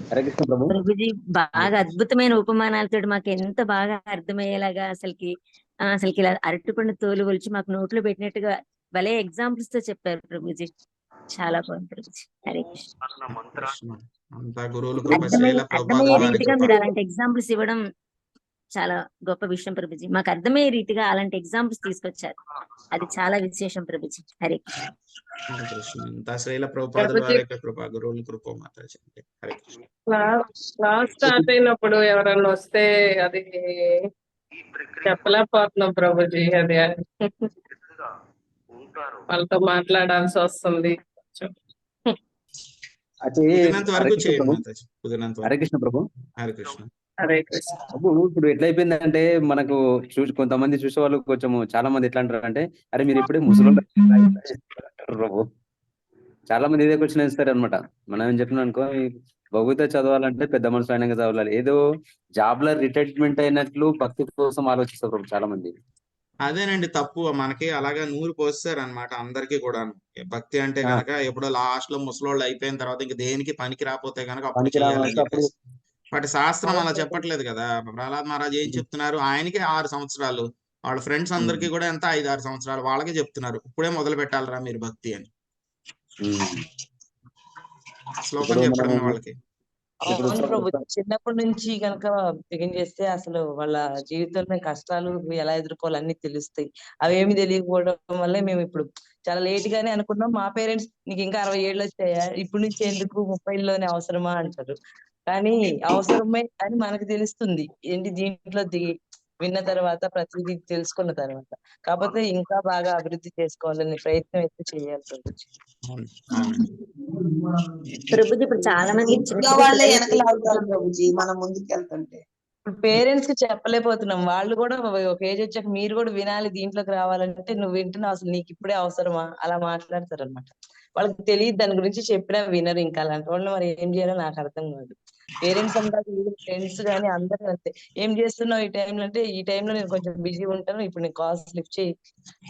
హరే కృష్ణ ప్రభు. ప్రభుజీ బాగా అద్భుతమైన ఉపమానాలతో మాకు ఎంత బాగా అర్థమయ్యేలాగా అసలుకి ఇలా అరటిపండు తోలు ఒలిచి మాకు నోట్లో పెట్టినట్టుగా భలే ఎగ్జాంపుల్స్ తో చెప్పారు ప్రభుజీ. చాలా బాగుంది ప్రభుజీ. హరే కృష్ణ. అంతా గురువులు కృప, శ్రీల ప్రభుపాద అర్థమయ్యే వారి రీతిగా కృప. మీరు అలాంటి ఎగ్జాంపుల్స్ ఇవ్వడం చాలా గొప్ప విషయం ప్రభుజీ. మాకు అర్థమయ్యే రీతిగా అలాంటి ఎగ్జాంపుల్స్ తీసుకొచ్చారు, అది చాలా విశేషం ప్రభుజీ. హరే కృష్ణ. హరే కృష్ణ. అంతా శ్రీల ప్రభుపాద వారి యొక్క కృప, గురువుల కృప మాతాజీ. హరే కృష్ణ. క్లాస్ స్టార్ట్ అయినప్పుడు ఎవరన్నా వస్తే అది చెప్పలేకపోతున్నాం ప్రభుజీ. అది వాళ్ళతో మాట్లాడాల్సి వస్తుంది. అయితే కుదిరినంత హరే వరకు కృష్ణ చేయండి ప్రభు. మాతాజీ, కుదిరినంత హరే వరకు. కృష్ణ ప్రభు. హరే కృష్ణ. హరే కృష్ణ. ప్రభు ఇప్పుడు ఎట్లయిపోయిందంటే మనకు కొంతమంది చూసే వాళ్ళు కొంచెం చాలా మంది ఎట్లా అంటారు అంటే, అరే మీరు ఇప్పుడే ముసలోళ్ళు అంటారు ప్రభు. చాలా మంది ఇదే క్వశ్చన్ వేస్తారు అనమాట. మనం ఏం చెప్పినాం అనుకో, భగవద్గీత చదవాలంటే పెద్ద మనసు అయినాక చదవాలి, ఏదో జాబ్ లో రిటైర్మెంట్ అయినట్లు భక్తి కోసం ఆలోచిస్తారు ప్రభు చాలా మంది. అదేనండి తప్పు. మనకి అలాగా నూరు పోస్తారు అనమాట అందరికీ కూడా. భక్తి అంటే కనుక ఎప్పుడో లాస్ట్ లో ముసలోళ్ళు అయిపోయిన తర్వాత ఇంక దేనికి పనికి రాకపోతే కనుక అప్పుడు పనికి చేయాలని రావాలంటే అప్పుడు చెప్పేసి. బట్ శాస్త్రం అలా చెప్పట్లేదు కదా. ప్రహ్లాద్ మహారాజ్ ఏం చెప్తున్నారు, ఆయనకి 6 సంవత్సరాలు, వాళ్ళ ఫ్రెండ్స్ అందరికీ కూడా ఎంత 5-6 సంవత్సరాలు, వాళ్ళకే చెప్తున్నారు ఇప్పుడే మొదలు పెట్టాలరా మీరు భక్తి అని. శ్లోకం ఇప్పుడు చెప్పడమే మనము వాళ్ళకి. ఇప్పుడు అవును ప్రభు, చిన్నప్పటి నుంచి కనుక బిగిన్ చేస్తే అసలు వాళ్ళ జీవితంలో కష్టాలు ఎలా ఎదుర్కోవాలి అన్ని తెలుస్తాయి. అవేమి తెలియకపోవడం వల్లే మేము ఇప్పుడు చాలా లేట్ గానే అనుకున్నాం. మా పేరెంట్స్ నీకు ఇంకా 60 ఏళ్ళు వచ్చాయా, ఇప్పుడు నుంచి ఎందుకు 30లోనే అవసరమా అంటారు. కానీ అవసరమే అని మనకు తెలుస్తుంది ఏంటి దీంట్లో విన్న తర్వాత, ప్రతిదీ తెలుసుకున్న తర్వాత. కాకపోతే ఇంకా బాగా అభివృద్ధి చేసుకోవాలనే ప్రయత్నం అయితే చేయాలి ప్రభుజీ. అవును, అవునండి. ప్రభుజీ ఇప్పుడు చాలా మంది చిన్న ఇంట్లో చిన్న వాళ్ళే పిల్లలకి వెనకలు అవుతారు ప్రభుజీ మనం ముందుకు వెళ్తుంటే. ఇప్పుడు పేరెంట్స్ కి చెప్పలేకపోతున్నాం. వాళ్ళు కూడా ఒక ఏజ్ వచ్చాక మీరు కూడా వినాలి, దీంట్లోకి రావాలంటే నువ్వు వింటున్నావు, అసలు నీకు ఇప్పుడే అవసరమా అలా మాట్లాడతారు అనమాట. వాళ్ళకి తెలియదు, దాని గురించి చెప్పినా వినరు. ఇంకా అలాంటి వాళ్ళు మరి ఏం చేయాలో నాకు అర్థం కాదు. పేరెంట్స్ అంటారు, ఫ్రెండ్స్ కానీ అందరూ అంతే. ఏం చేస్తున్నావు ఈ టైంలో అంటే, ఈ టైంలో నేను కొంచెం బిజీ ఉంటాను, ఇప్పుడు నేను కాల్స్ లిఫ్ట్ చేయి.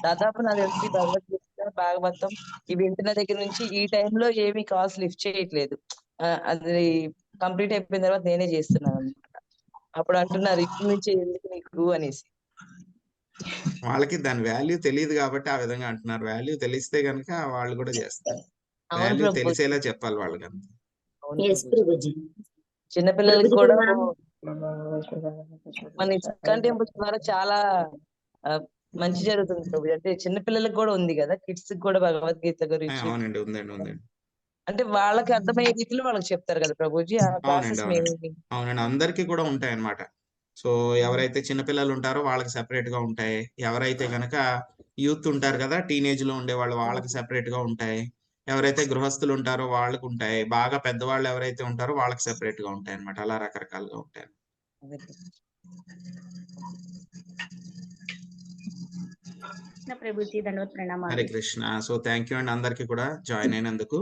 దాదాపు నాకు తెలిసి భగవద్గీత, భాగవతం ఇవి వింటున్న దగ్గర నుంచి ఈ టైంలో ఏమి కాల్స్ లిఫ్ట్ చేయట్లేదు. అది కంప్లీట్ అయిపోయిన తర్వాత నేనే చేస్తున్నాను అనమాట. అప్పుడు అంటున్నారు, ఇప్పటి నుంచి ఎందుకు నీకు అనేసి. వాళ్ళకి దాని వాల్యూ తెలియదు కాబట్టి ఆ విధంగా అంటున్నారు. వాల్యూ తెలిస్తే గనుక వాళ్ళు కూడా చేస్తారు. అవును వాల్యూ ప్రభు, తెలిసేలా చెప్పాలి వాళ్ళకి. అవును ఎస్ ప్రభు. ప్రభుజీ. చిన్నపిల్లలకి ప్రభుజీ కూడా మనం మన ఇస్కాన్ టెంపుల్స్ ద్వారా చాలా ఆ, మంచి జరుగుతుంది ప్రభు. అంటే చిన్నపిల్లలకి కూడా ఉంది కదా, కిడ్స్ కి కూడా భగవద్గీత గురించి. అవునండి, ఉందండి. అంటే వాళ్ళకి అర్థమయ్యే రీతిలో వాళ్ళకి చెప్తారు కదా ప్రభుజీ. ఆ అవునండి, క్లాసెస్ మేము అవునండి. అందరికీ కూడా ఉంటాయి అన్నమాట. సో ఎవరైతే చిన్నపిల్లలు ఉంటారో వాళ్ళకి సెపరేట్ గా ఉంటాయి. ఎవరైతే గనక యూత్ ఉంటారు కదా, టీనేజ్ లో ఉండే వాళ్ళు, వాళ్ళకి సెపరేట్ గా ఉంటాయి. ఎవరైతే గృహస్థులు ఉంటారో వాళ్ళకి ఉంటాయి. బాగా పెద్దవాళ్ళు ఎవరైతే ఉంటారో వాళ్ళకి సెపరేట్ గా ఉంటాయి అన్నమాట. అలా రకరకాలుగా ఉంటాయి. అదే ప్రభు. ప్రభుజీ ధన్యవాద హరే ప్రణామాలు. కృష్ణ. సో థ్యాంక్ యూ అండి అందరికి కూడా జాయిన్ అయినందుకు.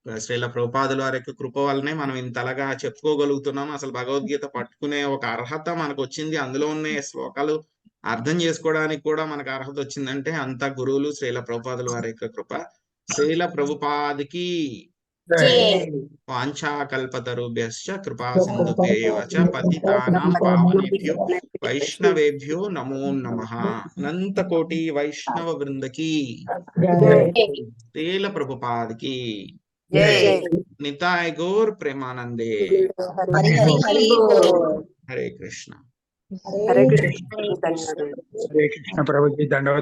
శ్రీల ప్రభుపాదుల వారి యొక్క కృప వల్లనే మనం ఇంతలాగా చెప్పుకోగలుగుతున్నాం. అసలు భగవద్గీత పట్టుకునే ఒక అర్హత మనకు వచ్చింది. అందులో ఉన్న శ్లోకాలు అర్థం చేసుకోవడానికి కూడా మనకు అర్హత వచ్చిందంటే అంత గురువులు శ్రీల ప్రభుపాదుల వారి యొక్క కృప. శ్రీల ప్రభుపాదికి వాంఛాకల్పతరుభ్యశ్చ కృపా సింధుభ్యైవ చ పతితానాం పావనేభ్యో వైష్ణవేభ్యో నమో నమః. అనంత కోటి వైష్ణవ బృందకి, శ్రీల ప్రభుపాదికి, నితాయ్ గౌర్ ప్రేమానందే. హరి హరి బోల్. హరే కృష్ణ. హరే కృష్ణ ప్రభుజీ ధన్యవాదాలు.